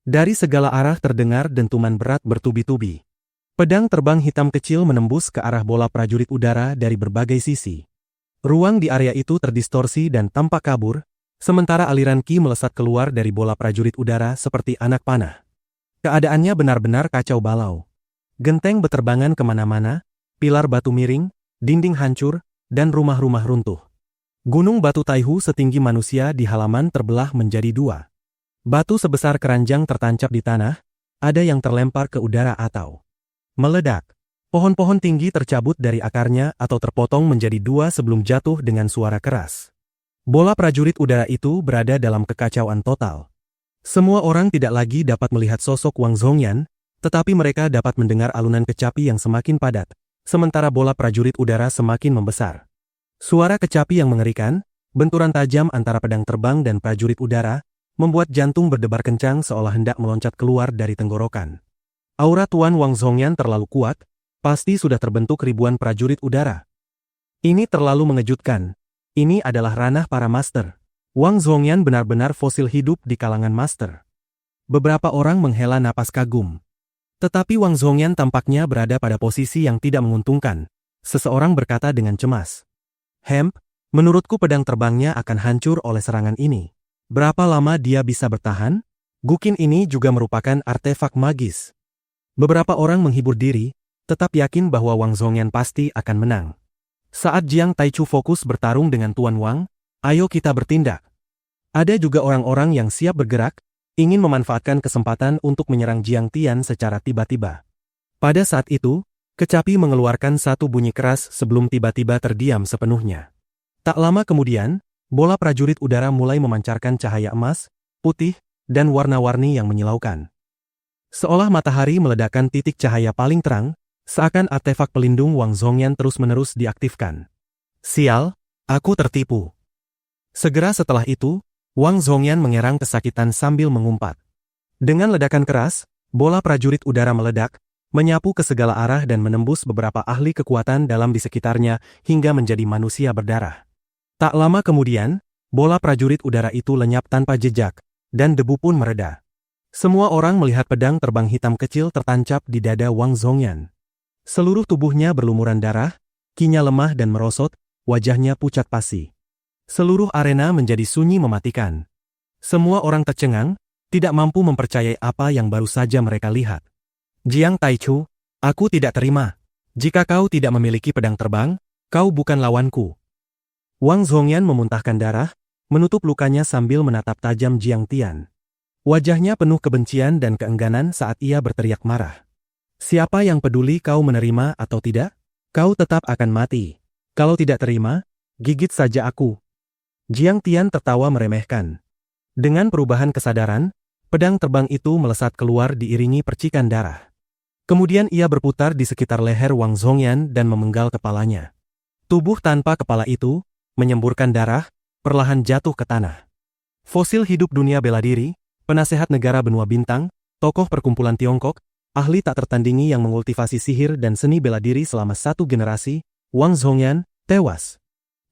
Dari segala arah terdengar dentuman berat bertubi-tubi. Pedang terbang hitam kecil menembus ke arah bola prajurit udara dari berbagai sisi. Ruang di area itu terdistorsi dan tampak kabur, sementara aliran ki melesat keluar dari bola prajurit udara seperti anak panah. Keadaannya benar-benar kacau balau. Genteng beterbangan kemana-mana, pilar batu miring, dinding hancur, dan rumah-rumah runtuh. Gunung batu Taihu setinggi manusia di halaman terbelah menjadi dua. Batu sebesar keranjang tertancap di tanah, ada yang terlempar ke udara atau meledak. Pohon-pohon tinggi tercabut dari akarnya atau terpotong menjadi dua sebelum jatuh dengan suara keras. Bola prajurit udara itu berada dalam kekacauan total. Semua orang tidak lagi dapat melihat sosok Wang Zhongyan, tetapi mereka dapat mendengar alunan kecapi yang semakin padat, sementara bola prajurit udara semakin membesar. Suara kecapi yang mengerikan, benturan tajam antara pedang terbang dan prajurit udara, membuat jantung berdebar kencang seolah hendak meloncat keluar dari tenggorokan. Aura Tuan Wang Zhongyan terlalu kuat, pasti sudah terbentuk ribuan prajurit udara. Ini terlalu mengejutkan. Ini adalah ranah para master. Wang Zhongyan benar-benar fosil hidup di kalangan master. Beberapa orang menghela napas kagum. Tetapi Wang Zhongyan tampaknya berada pada posisi yang tidak menguntungkan. Seseorang berkata dengan cemas. Menurutku pedang terbangnya akan hancur oleh serangan ini. Berapa lama dia bisa bertahan? Guqin ini juga merupakan artefak magis. Beberapa orang menghibur diri, tetap yakin bahwa Wang Zhongyan pasti akan menang. Saat Jiang Taichu fokus bertarung dengan Tuan Wang, ayo kita bertindak. Ada juga orang-orang yang siap bergerak, ingin memanfaatkan kesempatan untuk menyerang Jiang Tian secara tiba-tiba. Pada saat itu, kecapi mengeluarkan satu bunyi keras sebelum tiba-tiba terdiam sepenuhnya. Tak lama kemudian, bola prajurit udara mulai memancarkan cahaya emas, putih, dan warna-warni yang menyilaukan. Seolah matahari meledakkan titik cahaya paling terang, seakan artefak pelindung Wang Zhongyan terus-menerus diaktifkan. Sial, aku tertipu. Segera setelah itu, Wang Zhongyan mengerang kesakitan sambil mengumpat. Dengan ledakan keras, bola prajurit udara meledak, menyapu ke segala arah dan menembus beberapa ahli kekuatan dalam di sekitarnya hingga menjadi manusia berdarah. Tak lama kemudian, bola prajurit udara itu lenyap tanpa jejak, dan debu pun mereda. Semua orang melihat pedang terbang hitam kecil tertancap di dada Wang Zhongyan. Seluruh tubuhnya berlumuran darah, kinya lemah dan merosot, wajahnya pucat pasi. Seluruh arena menjadi sunyi mematikan. Semua orang tercengang, tidak mampu mempercayai apa yang baru saja mereka lihat. Jiang Taichu, aku tidak terima. Jika kau tidak memiliki pedang terbang, kau bukan lawanku. Wang Zhongyan memuntahkan darah, menutup lukanya sambil menatap tajam Jiang Tian. Wajahnya penuh kebencian dan keengganan saat ia berteriak marah. Siapa yang peduli kau menerima atau tidak? Kau tetap akan mati. Kalau tidak terima, gigit saja aku. Jiang Tian tertawa meremehkan. Dengan perubahan kesadaran, pedang terbang itu melesat keluar diiringi percikan darah. Kemudian ia berputar di sekitar leher Wang Zhongyan dan memenggal kepalanya. Tubuh tanpa kepala itu, menyemburkan darah, perlahan jatuh ke tanah. Fosil hidup dunia bela diri, penasehat negara benua bintang, tokoh perkumpulan Tiongkok, ahli tak tertandingi yang mengultivasi sihir dan seni bela diri selama satu generasi, Wang Zhongyan, tewas.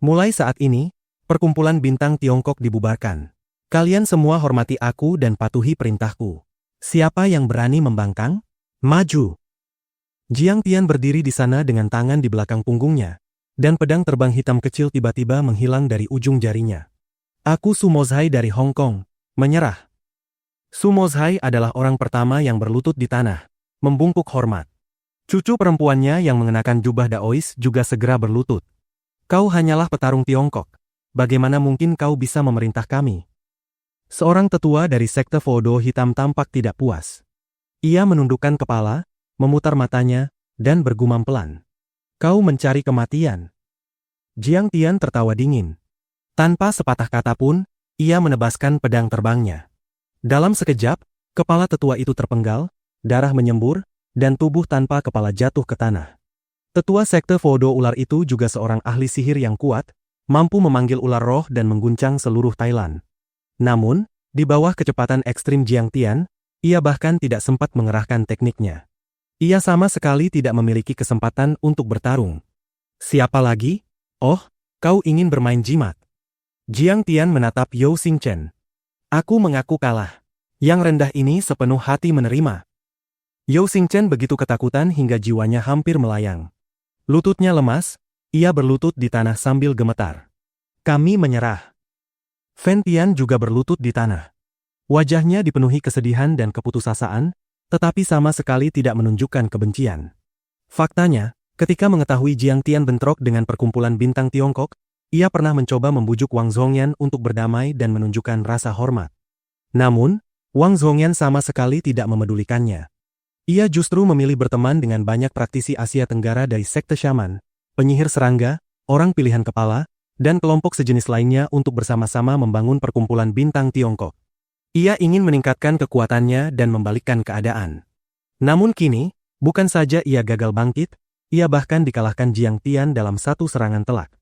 Mulai saat ini, perkumpulan bintang Tiongkok dibubarkan. Kalian semua hormati aku dan patuhi perintahku. Siapa yang berani membangkang? Maju! Jiang Tian berdiri di sana dengan tangan di belakang punggungnya, dan pedang terbang hitam kecil tiba-tiba menghilang dari ujung jarinya. Aku Su Mozhai dari Hong Kong, menyerah. Su Mozhai adalah orang pertama yang berlutut di tanah, membungkuk hormat. Cucu perempuannya yang mengenakan jubah daois juga segera berlutut. Kau hanyalah petarung Tiongkok. Bagaimana mungkin kau bisa memerintah kami? Seorang tetua dari sekte Fodo hitam tampak tidak puas. Ia menundukkan kepala, memutar matanya, dan bergumam pelan. Kau mencari kematian. Jiang Tian tertawa dingin. Tanpa sepatah kata pun, ia menebaskan pedang terbangnya. Dalam sekejap, kepala tetua itu terpenggal, darah menyembur, dan tubuh tanpa kepala jatuh ke tanah. Tetua sekte Fodo ular itu juga seorang ahli sihir yang kuat, mampu memanggil ular roh dan mengguncang seluruh Thailand. Namun, di bawah kecepatan ekstrim Jiang Tian, ia bahkan tidak sempat mengerahkan tekniknya. Ia sama sekali tidak memiliki kesempatan untuk bertarung. Siapa lagi? Oh, kau ingin bermain jimat. Jiang Tian menatap Yao Xingchen. Aku mengaku kalah. Yang rendah ini sepenuh hati menerima. Yao Xingchen begitu ketakutan hingga jiwanya hampir melayang. Lututnya lemas, ia berlutut di tanah sambil gemetar. Kami menyerah. Fen Tian juga berlutut di tanah. Wajahnya dipenuhi kesedihan dan keputusasaan, tetapi sama sekali tidak menunjukkan kebencian. Faktanya, ketika mengetahui Jiang Tian bentrok dengan perkumpulan bintang Tiongkok, ia pernah mencoba membujuk Wang Zhongyan untuk berdamai dan menunjukkan rasa hormat. Namun, Wang Zhongyan sama sekali tidak memedulikannya. Ia justru memilih berteman dengan banyak praktisi Asia Tenggara dari sekte syaman, penyihir serangga, orang pilihan kepala, dan kelompok sejenis lainnya untuk bersama-sama membangun perkumpulan bintang Tiongkok. Ia ingin meningkatkan kekuatannya dan membalikkan keadaan. Namun kini, bukan saja ia gagal bangkit, ia bahkan dikalahkan Jiang Tian dalam satu serangan telak.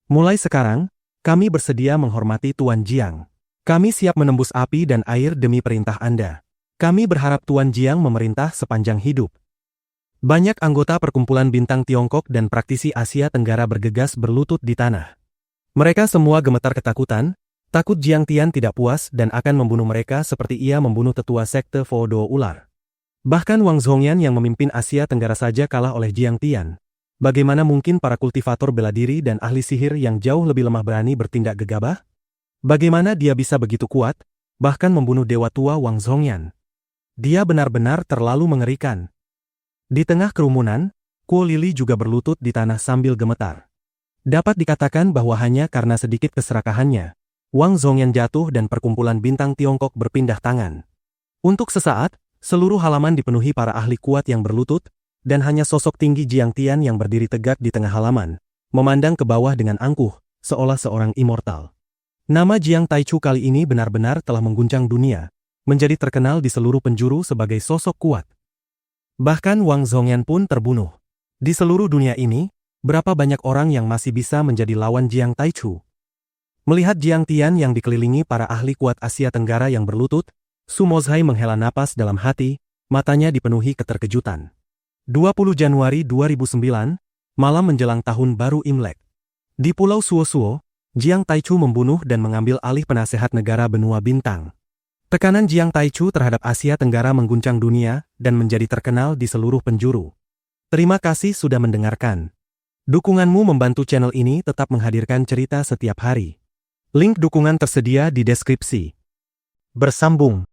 Mulai sekarang, kami bersedia menghormati Tuan Jiang. Kami siap menembus api dan air demi perintah Anda. Kami berharap Tuan Jiang memerintah sepanjang hidup. Banyak anggota perkumpulan bintang Tiongkok dan praktisi Asia Tenggara bergegas berlutut di tanah. Mereka semua gemetar ketakutan, takut Jiang Tian tidak puas dan akan membunuh mereka seperti ia membunuh tetua sekte Fodo ular. Bahkan Wang Zhongyan yang memimpin Asia Tenggara saja kalah oleh Jiang Tian. Bagaimana mungkin para kultivator bela diri dan ahli sihir yang jauh lebih lemah berani bertindak gegabah? Bagaimana dia bisa begitu kuat, bahkan membunuh dewa tua Wang Zhongyan? Dia benar-benar terlalu mengerikan. Di tengah kerumunan, Kuo Lili juga berlutut di tanah sambil gemetar. Dapat dikatakan bahwa hanya karena sedikit keserakahannya, Wang Zhongyan jatuh dan perkumpulan bintang Tiongkok berpindah tangan. Untuk sesaat, seluruh halaman dipenuhi para ahli kuat yang berlutut, dan hanya sosok tinggi Jiang Tian yang berdiri tegak di tengah halaman, memandang ke bawah dengan angkuh, seolah seorang immortal. Nama Jiang Taichu kali ini benar-benar telah mengguncang dunia, menjadi terkenal di seluruh penjuru sebagai sosok kuat. Bahkan Wang Zhongyan pun terbunuh. Di seluruh dunia ini, berapa banyak orang yang masih bisa menjadi lawan Jiang Taichu? Melihat Jiang Tian yang dikelilingi para ahli kuat Asia Tenggara yang berlutut, Su Mozhai menghela napas dalam hati, matanya dipenuhi keterkejutan. 20 Januari 2009, malam menjelang tahun baru Imlek. Di Pulau Suo-Suo, Jiang Taichu membunuh dan mengambil alih penasehat negara benua bintang. Tekanan Jiang Taichu terhadap Asia Tenggara mengguncang dunia dan menjadi terkenal di seluruh penjuru. Terima kasih sudah mendengarkan. Dukunganmu membantu channel ini tetap menghadirkan cerita setiap hari. Link dukungan tersedia di deskripsi. Bersambung.